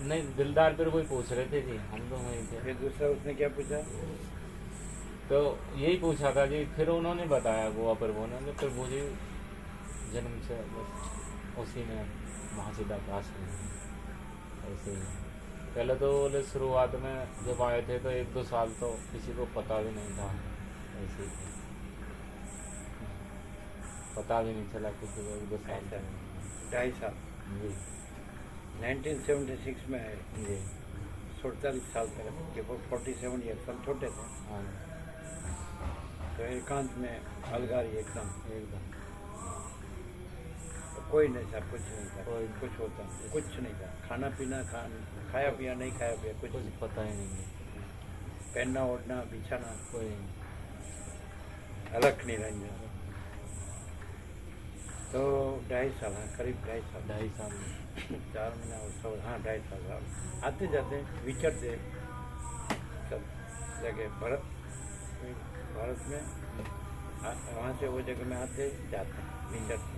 नहीं दिलदार प्रभु ही पूछ रहे थे जी, हम तो वहीं थे। फिर दूसरा उसने क्या पूछा? तो यही पूछा था जी, फिर उन्होंने बताया गोवा प्रभु ने, प्रभु जी जन्म से बस उसी में महाचिदाकाश में ऐसे ही। पहले तो बोले शुरुआत में जब आए थे तो 1-2 साल तो किसी को पता भी नहीं था, ऐसे ही पता भी नहीं चला किसी को 1-2 साल ऐसा तक। 2.5 साल जी 1976 में आए, जी 47 साल तक, 47 ईयर, सब छोटे थे। हाँ तो एकांत में अलगारी एकदम, एकदम तो कोई नहीं था, कुछ नहीं था, कोई कुछ होता कुछ नहीं था। खाना पीना खाया पिया नहीं खाया पिया कुछ कुछ नहीं। पता ही नहीं है, पहनना ओढ़ना बिछाना कोई नहीं। अलग निरंजन। तो 2.5 साल, हाँ करीब 2.5 साल, 2.5 साल में 4 महीना और सब, हाँ 2.5 साल आते जाते विचरते सब जगह। भारत में वहाँ से वो जगह में आते जाते विचरते,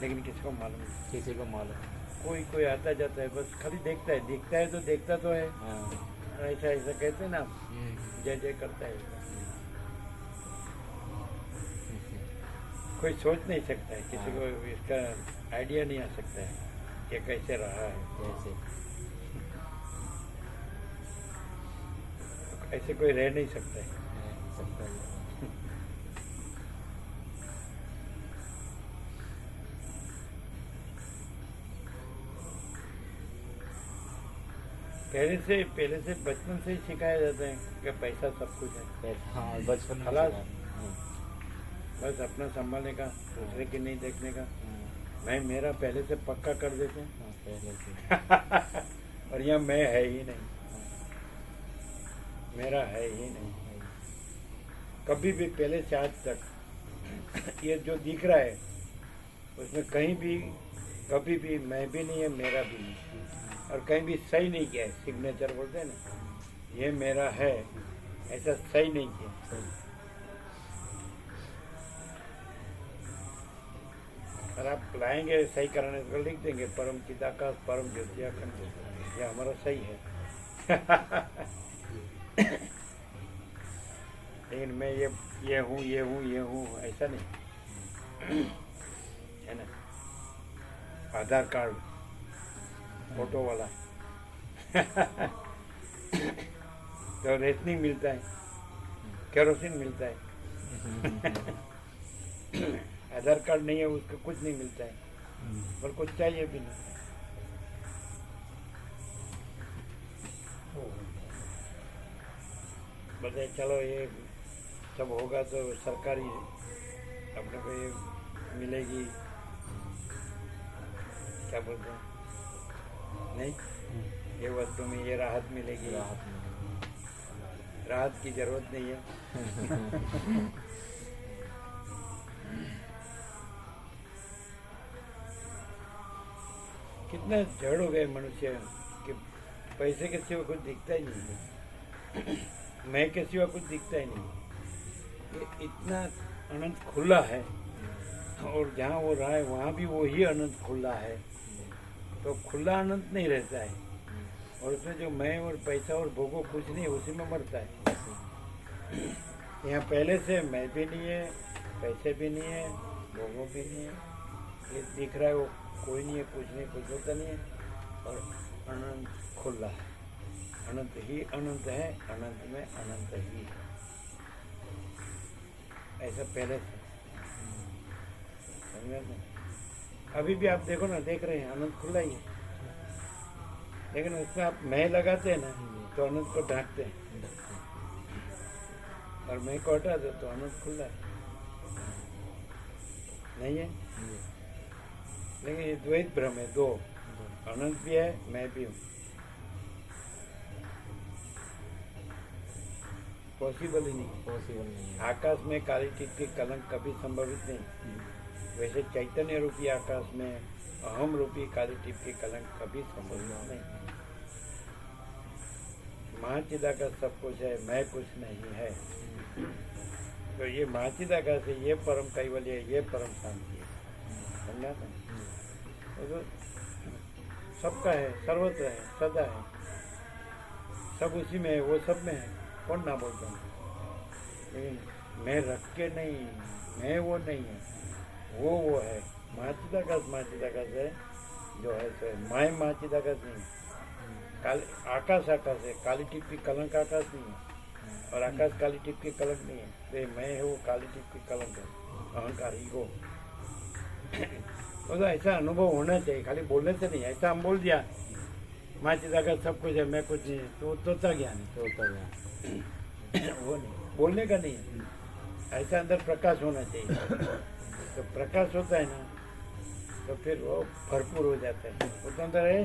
लेकिन किसी को मालूम नहीं। किसी को मालूम। कोई आता जाता है, बस खाली देखता है, दिखता है तो देखता तो है, हाँ ऐसा ऐसा कहते हैं ना, जय जय करता है। कोई सोच नहीं सकता है, किसी को इसका आइडिया नहीं आ सकता है कि कैसे रहा है। कैसे ऐसे कोई रह नहीं सकता है। सकता है। पहले से बचपन से ही सिखाया जाता है कि पैसा सब कुछ है, हाँ बचपन में खलास। सिखा- बस अपना संभालने का, दूसरे की नहीं देखने का। हाँ, मैं मेरा पहले से पक्का कर देते हैं। हाँ, पहले से और यहाँ मैं है ही नहीं, मेरा है ही नहीं कभी भी, पहले से आज तक। ये जो दिख रहा है उसमें कहीं भी कभी भी मैं भी नहीं है, मेरा भी नहीं, और कहीं भी सही नहीं किया है। सिग्नेचर बोलते हैं ना, ये मेरा है, ऐसा सही नहीं किया। और आप लाएंगे सही कराने को, लिख देंगे परम चिदाकाश परम ज्योति अखंड, ये हमारा सही है। लेकिन मैं ये ये हूँ ये हूँ ये हूँ, ऐसा नहीं है ना। आधार कार्ड फोटो वाला तो रेशनिंग मिलता है, केरोसिन मिलता है आधार कार्ड नहीं है उसका कुछ नहीं मिलता है, और कुछ चाहिए भी नहीं। बताए चलो ये सब होगा तो सरकारी अपने को ये मिलेगी, क्या बोलते हैं, नहीं ये वस्तु में ये राहत मिलेगी, राहत की जरूरत नहीं है कितना जड़ हो गए मनुष्य कि पैसे के सिवा कुछ दिखता ही नहीं, मैं के सिवा कुछ दिखता ही नहीं। ये इतना अनंत खुला है, और जहाँ वो रहा है वहाँ भी वही अनंत खुला है, तो खुला अनंत नहीं रहता है। और उसमें जो मैं और पैसा और भोगो कुछ नहीं, उसी में मरता है। यहाँ पहले से मैं भी नहीं है, पैसे भी नहीं है, भोगो भी नहीं है, ये दिख रहा है वो कोई नहीं है, कुछ नहीं, कुछ होता नहीं है, और अनंत खुला है। अनंत ही अनंत है, अनंत में अनंत ही है, ऐसा पहले से समझा ना। अभी भी आप देखो ना, देख रहे हैं अनंत खुला ही है, लेकिन उसमें आप मैं लगाते हैं ना तो अनंत को ढांकते हैं, और मैं को हटा दो तो अनंत खुला है, नहीं है। लेकिन ये द्वैत भ्रम है, दो, अनंत भी है, मैं भी हूँ, पॉसिबल ही नहीं। पॉसिबल नहीं है। आकाश में काली टिप की कलंक कभी संभवित नहीं, वैसे चैतन्य रूपी आकाश में अहम रूपी काली टिप की कलंक कभी संभवित नहीं। महाचिदाकाश सब कुछ है, मैं कुछ नहीं है, तो ये महाचिदाकाश है, ये परम कैवल्य है, ये परम शांति है, समझा था। तो सबका है, सर्वत्र है, सदा है, सब उसी में है, वो सब में है, कौन ना बोलता हूँ। लेकिन मैं रख के नहीं, मैं वो नहीं है, वो है। महाचिदाकाश है जो है सो है, माय महाचिदाकाश नहीं। आकाश है, काली टिप की कलंक आकाश नहीं है, और आकाश काली टिप की कलंक नहीं है, तो मैं है वो काली टिप की कलंक है, अहंकार ईगो। तो ऐसा अनुभव होना चाहिए, खाली बोलने से नहीं। ऐसा हम बोल दिया महाचिदाकाश सब कुछ है, मैं कुछ नहीं है, तो तोता ज्ञान है, वो नहीं, बोलने का नहीं है। ऐसा अंदर प्रकाश होना चाहिए, तो प्रकाश होता है ना तो फिर वो भरपूर हो जाता है। वो तो अंदर है,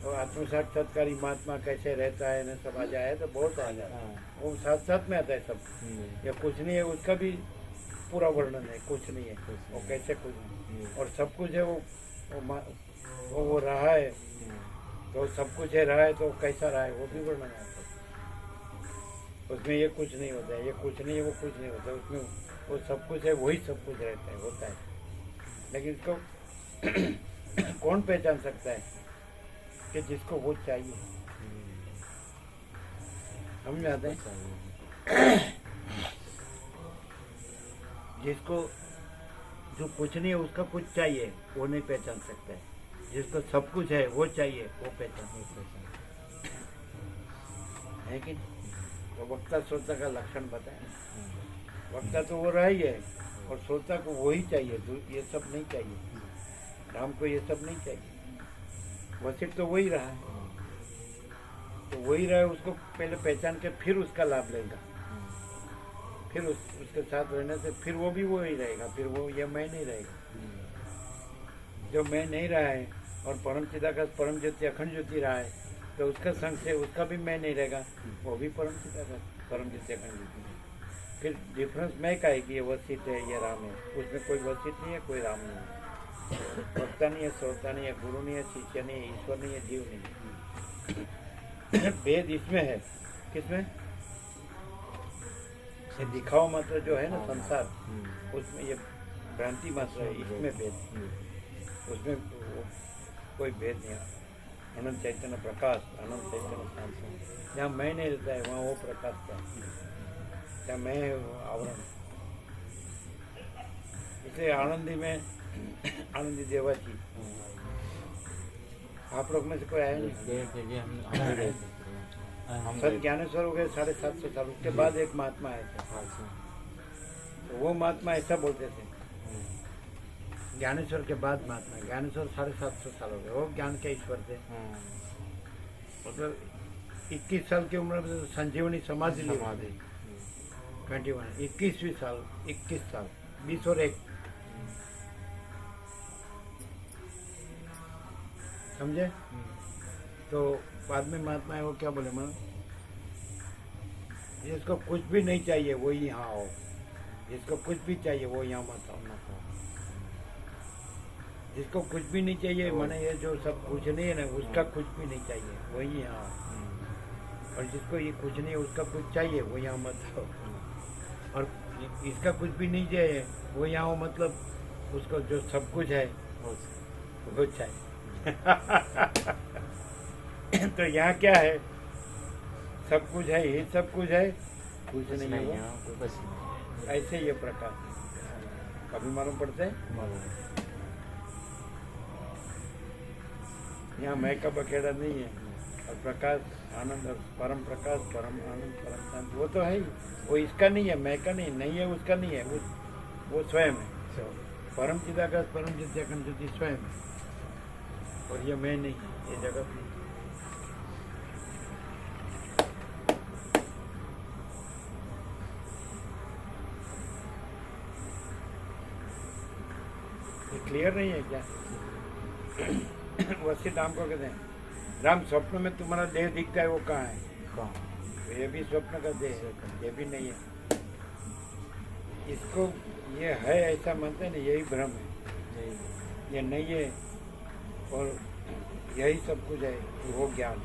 तो आत्म साक्षात्कारी महात्मा कैसे रहता है ना, सब आ जाए तो बहुत आ जाता है, वो साथ साथ में आता है सब। या कुछ नहीं है उसका भी पूरा वर्णन है, कुछ नहीं है वो कैसे कुछ नहीं, और सब कुछ है वो रहा है, तो सब कुछ है रहा है, तो कैसा रहा है वो भी वर्णन आता है। उसमें ये कुछ नहीं होता है, ये कुछ नहीं है, वो कुछ नहीं होता है, उसमें वो सब कुछ है, वही सब कुछ रहता है, होता है। लेकिन इसको कौन पहचान सकता है कि जिसको वो चाहिए, समझ में आता है। जिसको जो कुछ नहीं है उसका कुछ चाहिए, वो नहीं पहचान सकता है। जिसको सब कुछ है वो चाहिए, वो पहचान है कि नहीं? तो वक्ता श्रोता का लक्षण बताए। वक्ता तो वो रहा ही है, और श्रोता को वही चाहिए, ये सब नहीं चाहिए। राम को ये सब नहीं चाहिए, वशिष्ठ तो वही रहा है, तो वही रहा है, उसको पहले पहचान के फिर उसका लाभ लेगा, फिर उसके साथ रहने से फिर वो भी वही रहेगा, फिर वो ये मैं नहीं रहेगा। जो मैं नहीं रहा है और परम चिदाकाश परम ज्योति अखंड ज्योति रहा है, तो उसका संग से उसका भी मैं नहीं रहेगा, वो भी परम चिदाकाश परम ज्योति अखंड ज्योति। फिर डिफरेंस मैं का है कि ये वशिष्ठ है, ये राम है, उसमें कोई वशिष्ठ नहीं है, कोई राम नहीं है, वक्ता नहीं है, श्रोता नहीं है, गुरु नहीं है, शिष्य नहीं है, ईश्वर नहीं है, जीव नहीं है। भेद इसमें है, किसमें? ये दिखाओ मात्र जो है ना संसार, उसमें ये भ्रांति मात्र है, इसमें भेद, उसमें कोई भेद नहीं है। अनंत चैतन्य प्रकाश, अनंत चैतन्य शांति, जहाँ मैं नहीं रहता है वहाँ वो प्रकाश का है। क्या मैं हूँ आवरण। इसलिए आनंदी में आनंदी देवा जी, आप लोग में से कोई आया नहीं। गए थे जी, हम भी गए थे। हम गए संत थे। ज्ञानेश्वर हो गए 750 साल, उसके बाद एक महात्मा आए थे। अच्छा। तो वो महात्मा ऐसा बोलते थे, ज्ञानेश्वर के बाद महात्मा, ज्ञानेश्वर 750 साल हो गए, वो ज्ञान के ईश्वर थे। मतलब 21 साल की उम्र में तो संजीवनी समाधि ली समाधि। 21 21वीं साल, 21 साल, 20 और 1, समझे। तो बाद में महात्मा है वो क्या बोले, मन जिसको कुछ भी नहीं चाहिए वो यहाँ आओ, जिसको कुछ भी चाहिए वो यहाँ मत आओ। जिसको कुछ भी नहीं चाहिए, माने ये जो सब कुछ नहीं है ना, उसका कुछ भी नहीं चाहिए वही यहाँ आओ। और जिसको ये कुछ नहीं है उसका कुछ चाहिए वो यहाँ मत आओ। और इसका कुछ भी नहीं चाहिए वो यहाँ आओ, मतलब उसको जो सब कुछ है वो चाहिए। तो यहाँ क्या है, सब कुछ है, ये सब कुछ है, कुछ नहीं है वो। कुछ नहीं। ऐसे ये प्रकाश कभी मालूम पड़ता है। यहाँ मैं का बखेड़ा नहीं है, और प्रकाश आनंद और परम प्रकाश, परम आनंद, परम शांति वो तो है ही। वो इसका नहीं है, मैं का नहीं है, उसका नहीं है, वो स्वयं है। परम चिदाकाश, परम चिदाकाश ज्योति स्वयं है, और ये मैं नहीं, ये जगत नहीं। ये क्लियर नहीं है क्या? वसी राम को कहते हैं, राम स्वप्न में तुम्हारा देह दिखता है, वो कहाँ है? तो ये भी स्वप्न का देह है, ये भी नहीं है। इसको ये है ऐसा मानते हैं ना, यही भ्रम है, ये नहीं है और यही सब कुछ है। वो ज्ञान,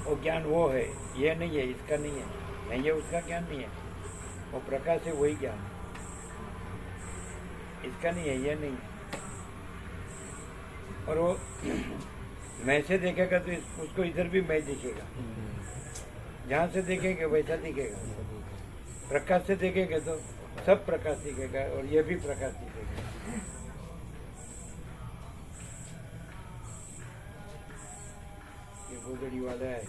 वो ज्ञान वो है, ये नहीं है, इसका नहीं है, नहीं है उसका ज्ञान नहीं है। वो प्रकाश है, वही ज्ञान, इसका नहीं है, ये नहीं है। और वो मैं से देखेगा तो उसको इधर भी मैं दिखेगा, जहाँ से देखेंगे वैसा दिखेगा। प्रकाश से देखेंगे तो सब प्रकाश दिखेगा, और ये भी प्रकाश दिखेगा। ये गोदड़ी वाला है।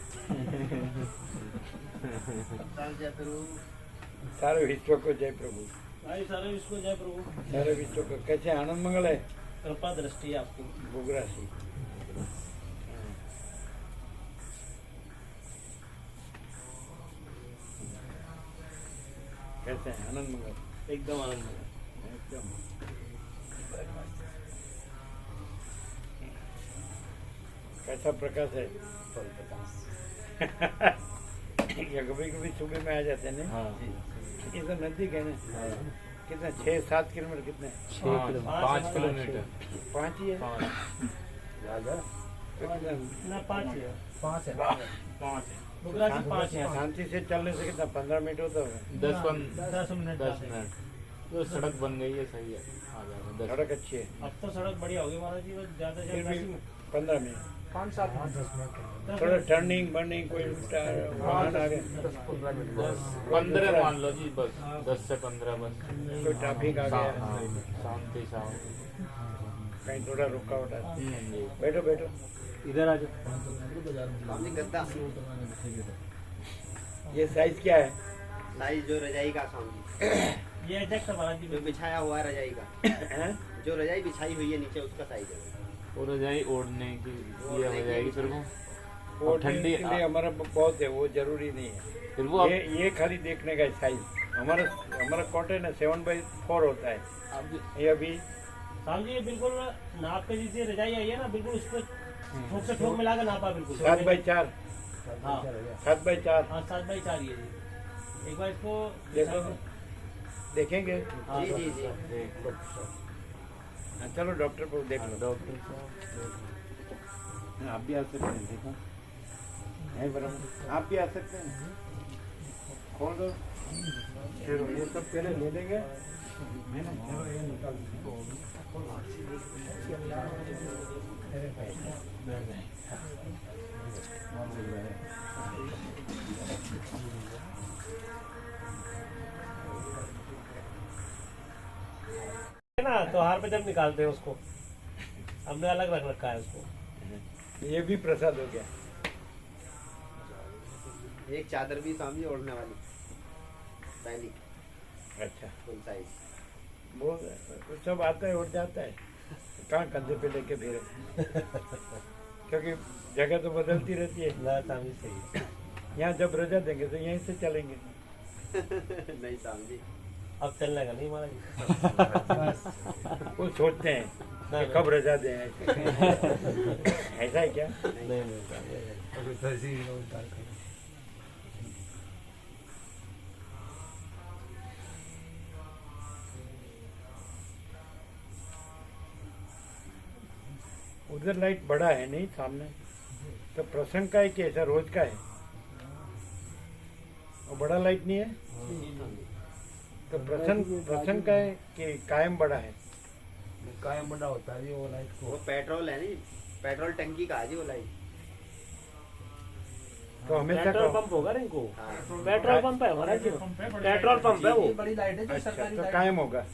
सारे विश्व को जय प्रभु, भाई सारे विश्व जय प्रभु। सारे विश्व को। कैसे आनंद मंगल है? कृपा दृष्टि है आपकी। बुगरा सी। कैसे हैं? आनंद मंगल एकदम आनंद। एकदम। कैसा प्रकाश है? ये कभी कभी सुबह में आ जाते हैं ना। ये तो नजदीक है ना। कितना 6-7 किलोमीटर, कितने? 5 किलोमीटर। 5 ही है। ना 5 है। 5 है। 5 है। बुगरा से 5 है। शांति से चलने से कितना 15 मिनट होता होगा? 10 मिनट। 10 मिनट। तो सड़क बन गई है, सही है, आ जाएगा। सड़क अच्छी है, अब तो सड़क बढ़िया होगी महाराज जी, बस ज्यादा से फिर भी ज्यादा 15 मिनट। 5-10 मिनट। थोड़ा टर्निंग बर्निंग कोई वाहन आ गए, 15 मान लो जी, बस 10 से 15 बस। कोई ट्रैफिक आ गया, शांति शांति। कहीं थोड़ा रुकावट है। जी। बैठो बैठो। इधर आ जाओ। ये साइज क्या है? साइज जो रजाई का सामने ये एग्जैक्ट है महाराज जी। जो बिछाया हुआ है रजाई का, हैं? जो रजाई बिछाई हुई है नीचे उसका साइज है। वो रजाई ओढ़ने की ये हो जाएगी फिर वो। वो ठंडी के लिए हमारा बहुत है, वो जरूरी नहीं है। फिर वो ये खाली देखने का साइज। हमारा कॉटन है 7/4 होता है। अब ये अभी साहब जी ये बिल्कुल नाप के जैसे रजाई आई है ना, बिल्कुल उस पर ठोक से ठोक मिला कर नापा बिल्कुल। 7/4। हाँ 7/4 हाँ 7/4 ये जी। एक बार इसको देखो, देखेंगे। हाँ, जी जी जी। देखो हाँ, चलो डॉक्टर को देख लो। डॉक्टर साहब आप भी आ सकते हैं, देखो है बराबर। आप भी आ सकते हैं, खोल दो। फिर ये सब पहले ले लेंगे, है ना? चलो ये निकाल दो। त्योहार पे जब निकालते हैं उसको, हमने अलग रख रखा है उसको। ये भी प्रसाद हो गया। एक चादर भी स्वामी जी ओढ़ने वाली पहली अच्छा, फुल साइज। वो सब आता है, उठ जाता है, कहाँ कंधे पे लेके फिरे क्योंकि जगह तो बदलती रहती है। ना स्वामी जी सही है। यहाँ जब रजा देंगे तो यहीं से चलेंगे। नहीं स्वामी जी, अब चलने का नहीं महाराज। वो सोचते हैं कि कब रजा दें ऐसा है क्या? नहीं नहीं अभी तहसील में उतार कर। उधर लाइट बड़ा है नहीं सामने, तो प्रसंग का है कि ऐसा रोज का है? वो बड़ा लाइट नहीं है तो प्रसंग का है कि कायम बड़ा है? कायम बड़ा होता है जी वो लाइट वो को। पेट्रोल है नहीं, पेट्रोल टंकी का है जी वो लाइट। तो हमेशा पेट्रोल का पंप होगा ना इनको, हाँ। पेट्रोल पंप है महाराज जी, पेट्रोल पंप है वो। बड़ी लाइट है जो अच्छा, सरकारी तो लाइट कायम होगा।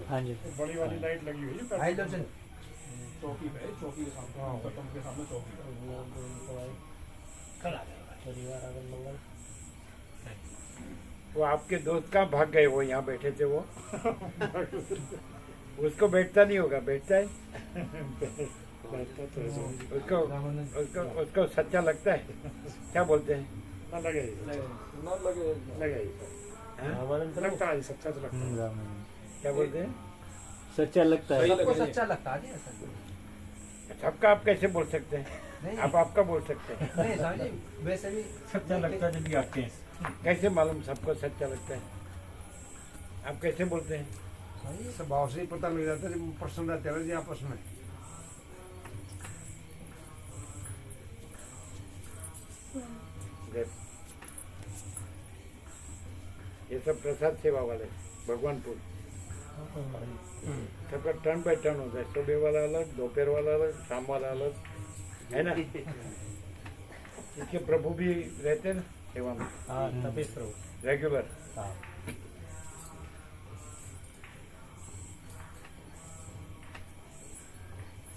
हाँ जी। बड़ी वाली लाइट लगी हुई है हाइड्रोजन। चौकी पे, चौकी के सामने, पेट्रोल पंप के सामने चौकी पे। कल आ जाएगा शनिवार अगर मंगल। वो आपके दोस्त कहाँ भाग गए? वो यहाँ बैठे थे वो उसको बैठता नहीं होगा, बैठता है उसको उसको उसको सच्चा लगता है, क्या बोलते हैं? ना लगे लगे हाँ? रामानंद तो लगता है, सच्चा तो लगता है। क्या बोलते हैं? सच्चा लगता है। सबको सच्चा लगता है जी ऐसा। सबका आप कैसे बोल सकते हैं? नहीं आप आपका बोल सकते हैं। नहीं स्वामी जी, वैसे भी सच्चा लगता है जब भी आते हैं। कैसे मालूम सबको सच्चा लगता है? आप कैसे बोलते हैं? स्वामी जी स्वभाव से ही पता लग जाता है जब प्रसन्न रहते हैं जी आपस में। देख, ये सब प्रसाद सेवा वाले भगवानपुर सबका टर्न बाय टर्न होता है। सुबह वाला अलग, दोपहर वाला अलग, शाम वाला अलग, है ना? इसके प्रभु भी रहते हैं ना सेवा में, हाँ तभी प्रभु। रेगुलर। हाँ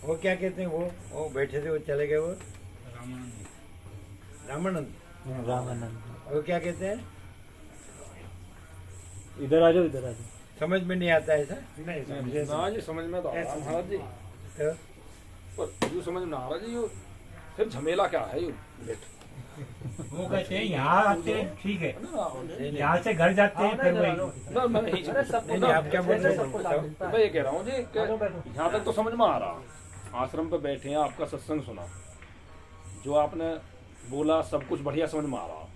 वो क्या कहते हैं? वो बैठे थे, वो चले गए, वो रामानंद। रामानंद। वो क्या कहते हैं? इधर आ जाओ, इधर आ जाओ। समझ में नहीं आता ऐसा? नहीं ना जी समझ में तो आ रहा महाराज जी, तो पर यू समझ में आ रहा जी, यू फिर झमेला क्या है यू वो कहते हैं यहाँ आते हैं ठीक है, ना यहाँ से घर जाते हैं फिर वही। ना मैं नहीं नहीं, नहीं, आप क्या बोल रहे हैं? तो मैं ये कह रहा हूँ जी कि यहाँ तक तो समझ में आ रहा, आश्रम पे बैठे हैं, आपका सत्संग सुना, जो आपने बोला सब कुछ बढ़िया समझ में आ रहा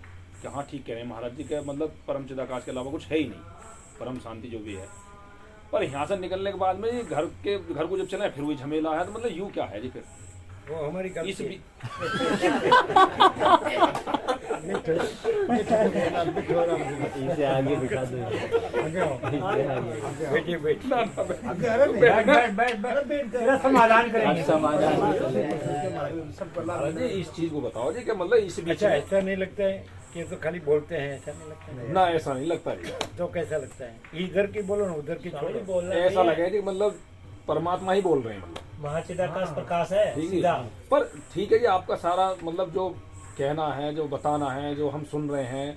कि हाँ ठीक कह रहे हैं महाराज जी के, मतलब परम चिदाकाश के अलावा कुछ है ही नहीं, परम शांति जो भी है। पर यहाँ से निकलने के बाद में ये घर को जब चला फिर वही झमेला है, तो मतलब यूँ क्या है जी फिर? वो हमारी इस गलती भी इसे आगे बिठा दो। बैठिए बैठिए। तेरा समाधान अब करेंगे। समाधान महाराज जी इस चीज को बताओ जी कि मतलब इस बीच अच्छा, में ऐसा नहीं लगता है कि ये तो खाली बोलते हैं? ऐसा नहीं लगता है? ना ऐसा नहीं लगता जी, तो कैसा लगता है? इधर की बोलो ना, उधर की स्वामी जी छोड़ो। बोलना ऐसा नहीं है। लगे कि मतलब परमात्मा ही बोल रहे हैं, मतलब महाचिदाकाश प्रकाश है ठीक सीधा। है। पर ठीक है जी, आपका सारा मतलब जो कहना है, जो बताना है, जो हम सुन रहे हैं,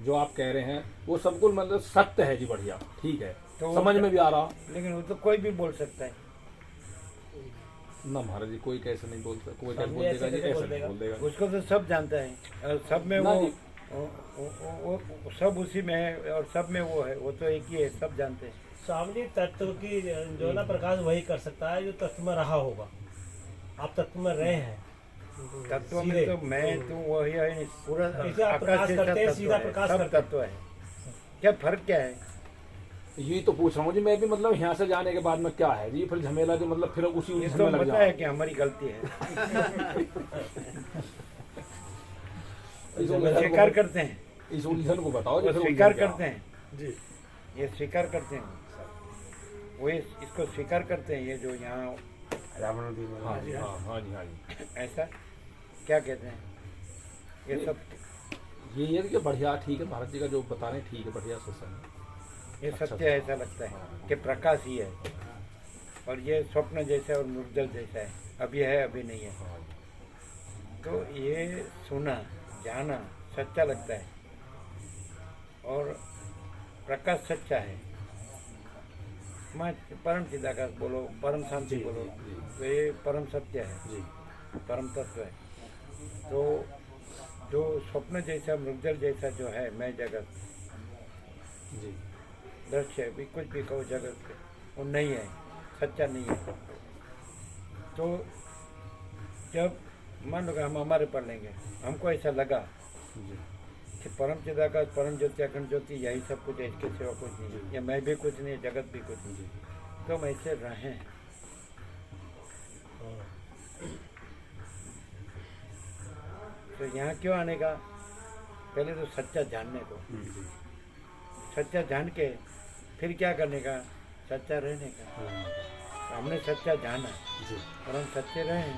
जो आप कह रहे हैं, वो सब कुछ मतलब सत्य है जी, बढ़िया ठीक है, तो समझ में भी आ रहा। लेकिन वो तो कोई भी बोल सकता है। ना महाराज जी कोई कैसे नहीं बोलता, कोई कैसे सामने बोल देगा ऐसे जी, कैसे ऐसा बोल नहीं देगा? बोल देगा। उसको तो सब जानता है, और सब में ना वो जी। वो सब उसी में है, और सब में वो है, वो तो एक ही है, सब जानते हैं। स्वामी जी तत्व की जो ना प्रकाश वही कर सकता है जो तत्व में रहा होगा। आप तत्व में रहे हैं, तत्व सीधे। में तो मैं तू वही है नहीं, पूरा ऐसे आप प्रकाश आकाश जैसा करते हैं, तत्व सीधा है, प्रकाश सब करते हैं। तत्व है। क्या फर्क क्या है? यही तो पूछ रहा हूँ जी मैं भी, मतलब यहाँ से जाने के बाद में क्या है जी फिर झमेला जो, मतलब फिर उसी ये उलझन तो में लग पता है जाए। कि हमारी गलती है, इस उलझन स्वीकार को- करते हैं, इस उलझन को बताओ जी, वो फिर स्वीकार उलझन क्या? करते हैं जी, ये स्वीकार करते हैं वो, इसको स्वीकार करते हैं। ये जो यहाँ रावण भी मिला। हाँ जी हाँ हाँ जी हाँ जी, ऐसा क्या कहते हैं? ये सब ये है कि बढ़िया ठीक है, भारत जी का जो बता रहे हैं ठीक है, बढ़िया सत्संग है। ये सत्य है, ऐसा लगता है कि प्रकाश ही है। और ये स्वप्न जैसा और मृगजल जैसा है, अभी है अभी नहीं है। तो ये सुना जाना सच्चा लगता है और प्रकाश सच्चा है। मैं परम चिदाकाश बोलो, परम शांति बोलो, तो ये परम सत्य है, परम तत्व है। तो जो स्वप्न जैसा मृगजल जैसा जो है मैं जगत दृश्य भी कुछ भी कहो जगत वो नहीं है, सच्चा नहीं है। तो जब मान लो हम हमारे पढ़ लेंगे, हमको ऐसा लगा कि परम चिदाकाश परम ज्योति अखंड ज्योति यही सब कुछ है, इसके सिवा कुछ नहीं है, या मैं भी कुछ नहीं है, जगत भी कुछ नहीं है, तो हम ऐसे रहें। तो यहाँ क्यों आने का? पहले तो सच्चा जानने को, सच्चा जान के फिर क्या करने का? सच्चा रहने का। तो हमने सच्चा जाना और हम सच्चे रहे।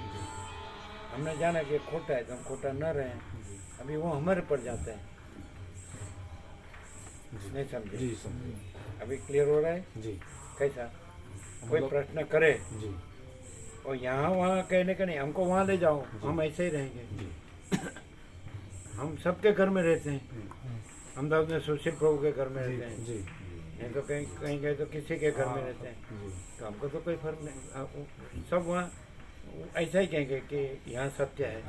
हमने जाना कि खोटा है तो हम खोटा न रहें, अभी वो हमारे पर जाता है। नहीं समझे? जी समझे। अभी क्लियर हो रहा है? जी। कैसा? कोई प्रश्न करे जी। और यहाँ वहाँ कहने का नहीं, हमको वहाँ ले जाओ, हम ऐसे ही रहेंगे। हम सबके घर में रहते हैं, अहमदाबाद में सुशील प्रभु के घर में रहते हैं, जी। नहीं तो कहीं कहीं गए तो किसी के घर में रहते हैं। तो हमको तो कोई फर्क नहीं, सब वहाँ ऐसा ही कहेंगे कि यहाँ सत्य है।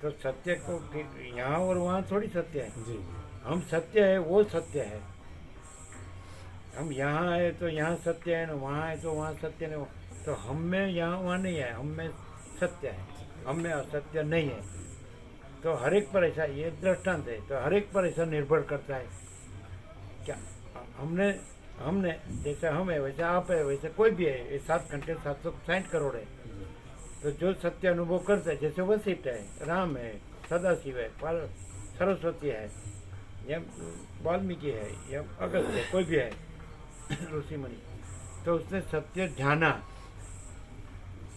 तो सत्य को यहाँ और वहाँ थोड़ी सत्य है। जी। हम सत्य है, वो सत्य है। हम यहाँ है तो यहाँ सत्य है ना, वहाँ है तो वहाँ सत्य नहीं। तो हम में यहाँ वहाँ नहीं है, हम में सत्य है, हम में असत्य नहीं है। तो हर एक पर ऐसा, ये दृष्टांत है, तो हर एक पर ऐसा निर्भर करता है। क्या हमने जैसे हम है वैसे आप है, वैसे कोई भी है, ये 7 घंटे 760 करोड़ है। तो जो सत्य अनुभव करता है, जैसे वशिष्ठ है, राम है, सदाशिव है, सरस्वती है, या वाल्मीकि है, या अगस्त्य है, कोई भी है ऋषि मुनि, तो उसने सत्य जाना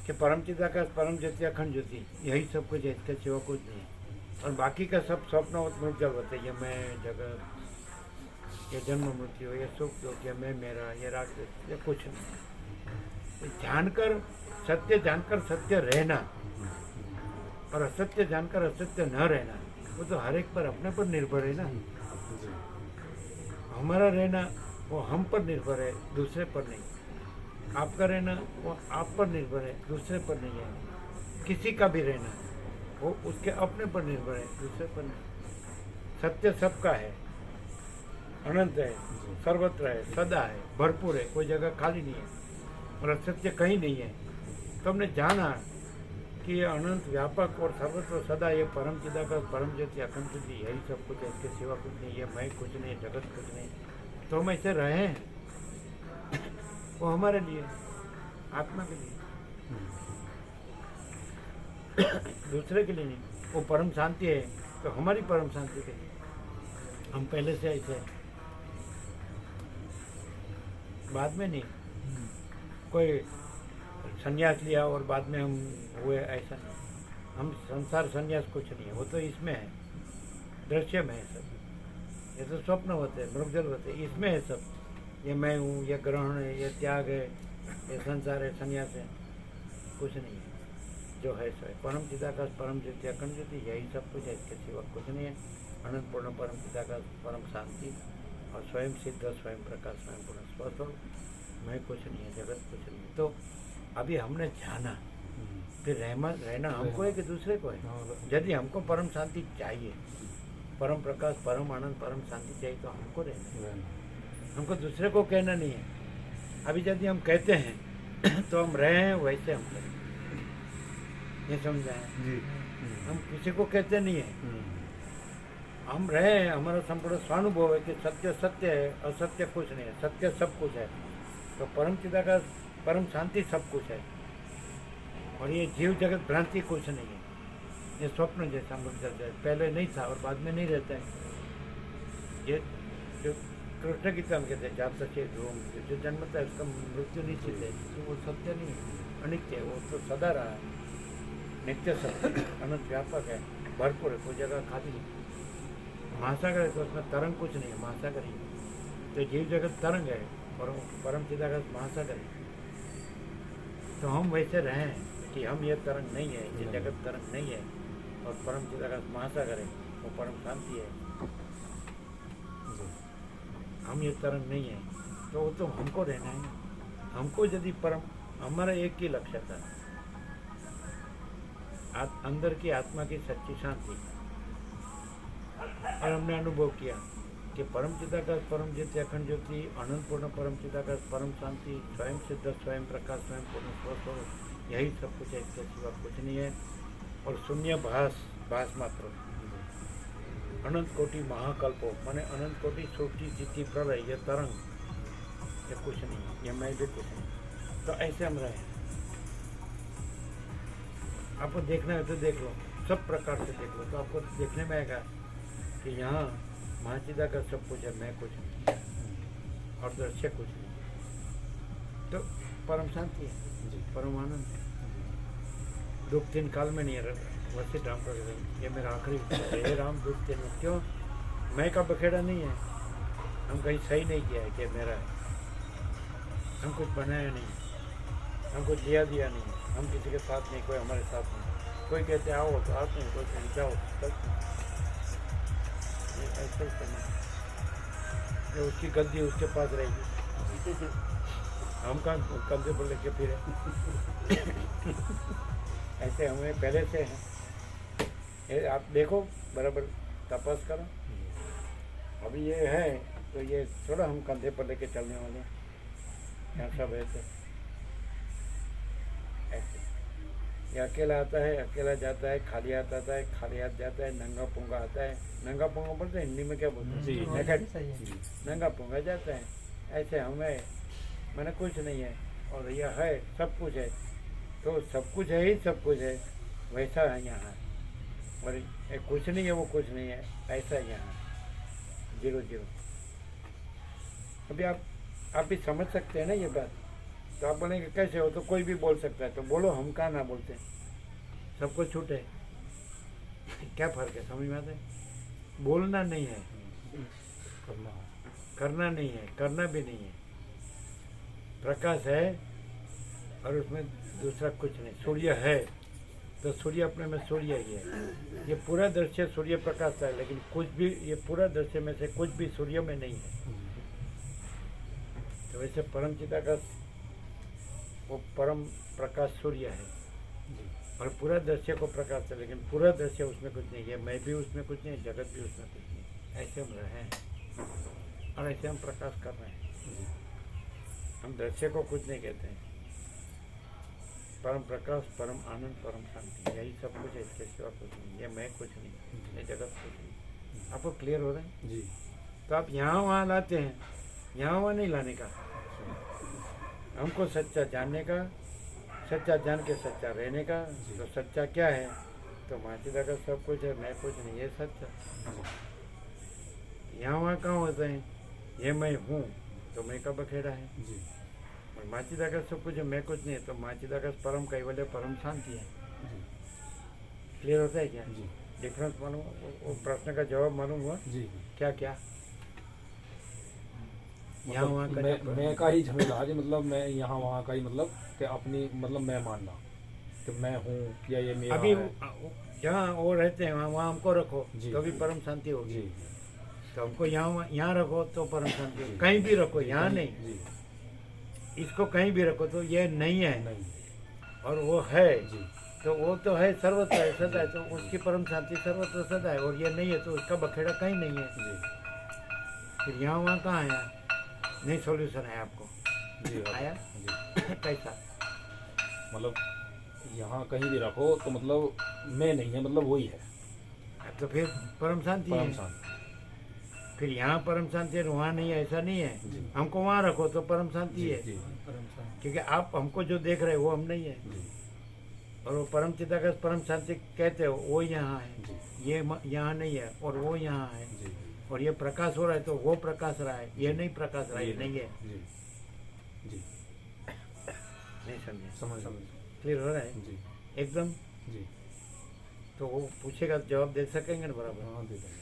कि परम चिदाकाश परम ज्योति अखंड ज्योति यही सब कुछ है, इसके सिवा कुछ नहीं है। और बाकी का सब स्वप्न मृगजल होते हैं, ये मैं जगत, ये जन्म मृत्यु, ये सुख दुख, ये मैं मेरा, ये राग, ये कुछ नहीं। जानकर सत्य जानकर सत्य रहना और असत्य जानकर असत्य न रहना, वो तो हर एक पर अपने पर निर्भर है ना। हमारा रहना वो हम पर निर्भर है, दूसरे पर नहीं। आपका रहना वो आप पर निर्भर है, दूसरे पर नहीं है। किसी का भी रहना वो उसके अपने पर निर्भर है, दूसरे पर नहीं। सत्य सबका है, अनंत है, सर्वत्र है, सदा है, भरपूर है, कोई जगह खाली नहीं है, और असत्य कहीं नहीं है। तो हमने जाना कि ये अनंत व्यापक और सर्वत्र सदा ये परम चिदाकाश परम ज्योति अखंड ज्योति यही सब कुछ है, इसके सिवा कुछ नहीं है, मैं कुछ नहीं, जगत कुछ नहीं। तो हम ऐसे रहे हैं, वो हमारे लिए, आत्मा के लिए, दूसरे के लिए नहीं। वो परम शांति है तो हमारी परम शांति के लिए। हम पहले से ऐसे हैं, बाद में नहीं। कोई संन्यास लिया और बाद में हम हुए, ऐसा नहीं। हम संसार संन्यास कुछ नहीं है, वो तो इसमें है, दृश्य में है सब। ये तो स्वप्न होते हैं, मृगजल होते हैं, इसमें है सब। ये मैं हूँ, ये ग्रहण है, ये त्याग है, ये संसार है, संन्यास है, कुछ नहीं है। जो है सो है, परम चिदाकाश परम ज्योति अखंड ज्योति यही सब कुछ है, इसके सिवा कुछ नहीं है। अनंत पूर्ण परम चिदाकाश परम शांति और स्वयं सिद्ध स्वयं प्रकाश स्वयं पूर्ण स्वस्वरूप, मैं कुछ नहीं है, जगत कुछ नहीं है। तो अभी हमने जाना, फिर रहना हमको है कि दूसरे को है। यदि हमको परम शांति चाहिए, परम प्रकाश परम आनंद परम शांति चाहिए, तो हमको रहना है, हमको दूसरे को कहना नहीं है। अभी यदि हम कहते हैं तो हम रहे हैं वैसे हम करें, ये समझाएं जी। हम किसी को कहते नहीं है, हम रहे हैं, हमारा संपूर्ण स्वानुभव है कि सत्य सत्य है, असत्य कुछ नहीं है, सत्य सब कुछ है। तो परम चिदाकाश परम शांति सब कुछ है, और ये जीव जगत भ्रांति कुछ नहीं है। ये स्वप्न जैसा मृगजल है, पहले नहीं था और बाद में नहीं रहता है। ये जो कृष्ण गीता में कहते हैं, जात सच्चे जो जन्मता है उसका मृत्यु निश्चित है, तो वो सत्य नहीं है, अनित्य है, वो तो सदा रहा है, नित्य सत्य, अनंत व्यापक है, भरपूर है, कोई जगह खाली नहीं। महासागर है तो उसमें तरंग कुछ नहीं है, महासागर ही। तो जीव जगत तरंग है और परम चिदाकाश महासागर है। तो हम वैसे रहें कि हम ये तरंग नहीं है, ये जगत तरंग नहीं है, और परम चिदाकाश महासागर है, वो परम शांति है। हम ये तरंग नहीं है, तो वो तो हमको रहना है ना। हमको यदि परम, हमारा एक ही लक्ष्य था, अंदर की आत्मा की सच्ची शांति, और हमने अनुभव किया कि परम चिदाकाश, परम ज्योति, अखंड ज्योति, अनंत पूर्ण परम चिदाकाश, परम शांति, स्वयं सिद्ध, स्वयं प्रकाश, स्वयं पूर्ण स्वस्वरूप, यही सब कुछ है, इसके सिवा कुछ नहीं है। और शून्य भास मात्र, अनंत कोटि महाकल्पो, माने अनंत कोटि सृष्टि स्थिति प्रलय, ये तरंग, ये कुछ नहीं, ये मैं भी कुछ नहीं। तो ऐसे हम रहे। आपको देखना है तो देख लो, सब प्रकार से देख लो, तो आपको देखने में आएगा कि यहाँ महाचिदा का सब कुछ है, मैं कुछ नहीं, और दृश्य कुछ नहीं। तो परम शांति है, परम आनंद है। दुख तीन काल में नहीं है। वशिष्ठ राम का ये मेरा आखिरी है, हे राम दुख तीन, क्यों? मैं का बखेड़ा नहीं है, हम कहीं सही नहीं किया है कि मेरा है, हम कुछ बनाया नहीं, हम कुछ दिया नहीं, हम किसी के साथ नहीं, कोई हमारे साथ नहीं। कोई कहते आओ तो आते हैं, कोई कहते जाओ तब ऐसा ही करना, ये उसकी गद्दी उसके पास रहेगी, हम कहाँ कंधे पर लेके फिरे। ऐसे हमें पहले से हैं। ये आप देखो, बराबर तपस करो। अभी ये है तो ये थोड़ा हम कंधे पर लेके चलने वाले हैं, यहाँ सब ऐसे ऐसे। ये अकेला आता है, अकेला जाता है, खाली हाथ आता है, खाली हाथ जाता है, नंगा पुंगा आता है। नंगा पुंगा बोलते हैं हिंदी में, क्या बोलते हैं? नंगा पुंगा जाता है। ऐसे हमें मैंने कुछ नहीं है, और यह है सब कुछ है, तो सब कुछ है ही सब कुछ है, वैसा है यहाँ। और ये कुछ नहीं है, वो कुछ नहीं है, ऐसा है यहाँ, 0-0। अभी आप भी समझ सकते हैं ना ये बात। तो आप बोलेंगे कैसे हो, तो कोई भी बोल सकता है, तो बोलो, हम कहाँ ना बोलते हैं, सबको छूट है। क्या फर्क है, समझ में आता है? बोलना नहीं है, करना नहीं है, करना भी नहीं है। प्रकाश है और उसमें दूसरा कुछ नहीं। सूर्य है तो सूर्य अपने में सूर्य ही है। ये पूरा दृश्य सूर्य प्रकाश है, लेकिन कुछ भी, ये पूरा दृश्य में से कुछ भी सूर्य में नहीं है। तो वैसे परम चिदाकाश वो परम प्रकाश सूर्य है, और पूरा दृश्य को प्रकाश है, लेकिन पूरा दृश्य उसमें कुछ नहीं है। मैं भी उसमें कुछ नहीं, जगत भी उसमें कुछ नहीं। ऐसे हम रहे हैं और ऐसे हम प्रकाश कर रहे हैं। हम दृश्य को कुछ नहीं कहते हैं। परम प्रकाश, परम आनंद, परम शांति, यही सब कुछ है, इसके सिवा कुछ नहीं। ये मैं कुछ नहीं, ये जगत कुछ नहीं। आपको क्लियर हो रहा है जी? तो आप यहाँ वहाँ लाते हैं, यहाँ वहाँ नहीं लाने का। हमको सच्चा जानने का, सच्चा जान के सच्चा रहने का। तो सच्चा क्या है? तो माचिदा का सब कुछ है, मैं कुछ नहीं, ये सच्चा। यहाँ वहाँ कहाँ होते हैं? ये मैं हूँ तो मैं का बखेड़ा है जी। और माचिदा का सब कुछ है, मैं कुछ नहीं है, तो माचिदा का परम कैवल्य, परम शांति है। क्लियर होता है क्या जी? डिफरेंस मालूम? वो प्रश्न का जवाब मालूम हुआ जी? क्या क्या यहाँ वहाँ का मैं का ही झमेला जी, मतलब मैं यहाँ वहाँ का ही, मतलब कि अपनी, मतलब मैं मानना कि मैं हूँ या ये मेरा अभी है। जहाँ वो रहते हैं वहाँ हमको रखो तो भी परम शांति होगी। तो हमको यहाँ रखो तो परम शांति होगी। कहीं भी रखो, यहाँ नहीं, इसको कहीं भी रखो तो ये नहीं है और वो है, तो वो तो है सर्वत्र है, सदा है, तो उसकी परम शांति सर्वत्र सदा है। और ये नहीं है तो उसका बखेड़ा कहीं नहीं है। फिर यहाँ वहाँ कहाँ आया? नहीं, सॉल्यूशन है आपको जी। आया जी। कैसा? मतलब यहाँ कहीं भी रखो तो मतलब मैं नहीं है, मतलब वही है, तो फिर परम शांति है। फिर यहाँ परम शांति है, वहाँ नहीं है, ऐसा नहीं है। हमको वहाँ रखो तो परम शांति है, क्योंकि आप हमको जो देख रहे हो वो हम नहीं है। और वो परम चिदाकाश परम शांति कहते हो, वो यहाँ है, ये यहाँ नहीं है, और वो यहाँ है। और ये प्रकाश हो रहा है तो वो प्रकाश रहा है, ये नहीं प्रकाश रहा है, ये नहीं है जी। नहीं समझे? समझ क्लियर हो रहा है जी एकदम जी। तो वो पूछेगा जवाब दे सकेंगे ना बराबर? हाँ, दे देंगे।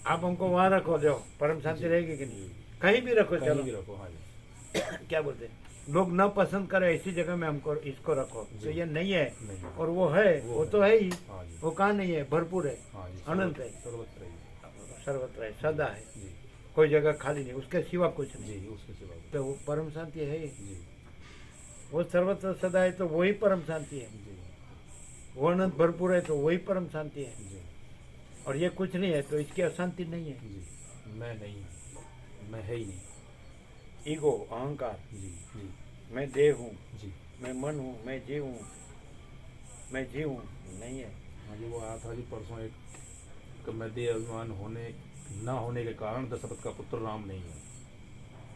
आप हमको वहाँ रखो, जो परम शांति रहेगी कि नहीं? कहीं भी रखो, चलो भी रखो। हाँ जी। क्या बोलते हैं? लोग न पसंद करे ऐसी जगह में हमको इसको रखो, तो ये नहीं है। नहीं। और वो है, वो तो है ही। हाँ जी। वो कहाँ नहीं है, भरपूर है, हाँ जी, अनंत है, सर्वत्र ही। सर्वत्र है, सदा है, जी कोई जगह खाली नहीं, उसके सिवा कुछ नहीं। जी, उसके सिवा तो वो परम शांति है ही। जी वो सर्वत्र सदा है तो वही परम शांति है। जी वो अनंत भरपूर है तो वही परम शांति है। जी और ये कुछ नहीं है तो इसकी अशांति नहीं है। जी। मैं नहीं, मैं है ही नहीं। ईगो, अहंकार, जी जी मैं देह हूँ, जी। मैं मन हूँ, मैं जीव हूँ, मैं जीव हूँ, नहीं है। हाँ जी, वो आया था जी परसों एक कि मैं देह अभिमान होने न होने के कारण दशरथ का पुत्र राम नहीं है।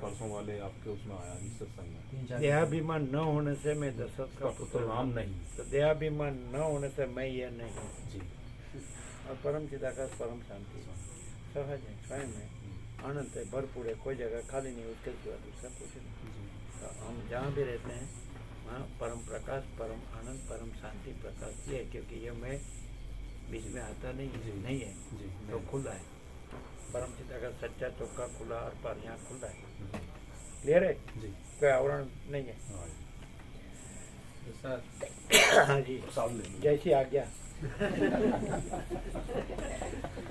परसों वाले आपके उसमें आया जी सत्संग में। देहाभिमान न होने से मैं दशरथ उसका का पुत्र राम नहीं। तो देहाभिमान न होने से मैं ये नहीं हूँ। जी और परम चिदाकाश परम शांति सहज है, स्वयं है, अनंत है, भरपूर है, कोई जगह खाली नहीं, उसके सिवा दूसरा कुछ नहीं। तो हम जहाँ भी रहते हैं वहाँ परम प्रकाश, परम आनंद, परम शांति प्रकाश ये है, क्योंकि ये मैं बीच में आता नहीं है, जी। नहीं है, जी तो खुला है। परम चिदाकाश सच्चा चौका खुला और पर यहाँ खुला है। क्लियर है, जी। कोई आवरण नहीं है। हाँ जी। हाँ जी, प्रसाद ले लो। जैसी आज्ञा।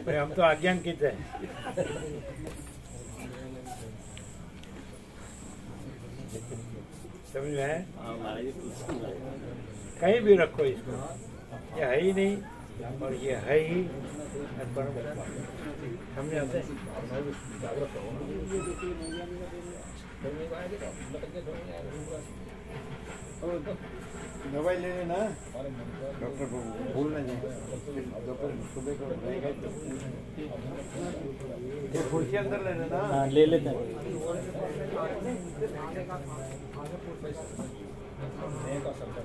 भाई हम तो आज्ञांकित हैं। समझ में है? कहीं भी रखो इसको, ये है ही नहीं और ये है ही परम। समझ आते हैं? दवाई ले लेना डॉक्टर को भूल ना जाए, दोपहर सुबह को रहेगा तो ये कुर्सी अंदर ले लेना। हाँ ले लेते हैं। नए का सरकार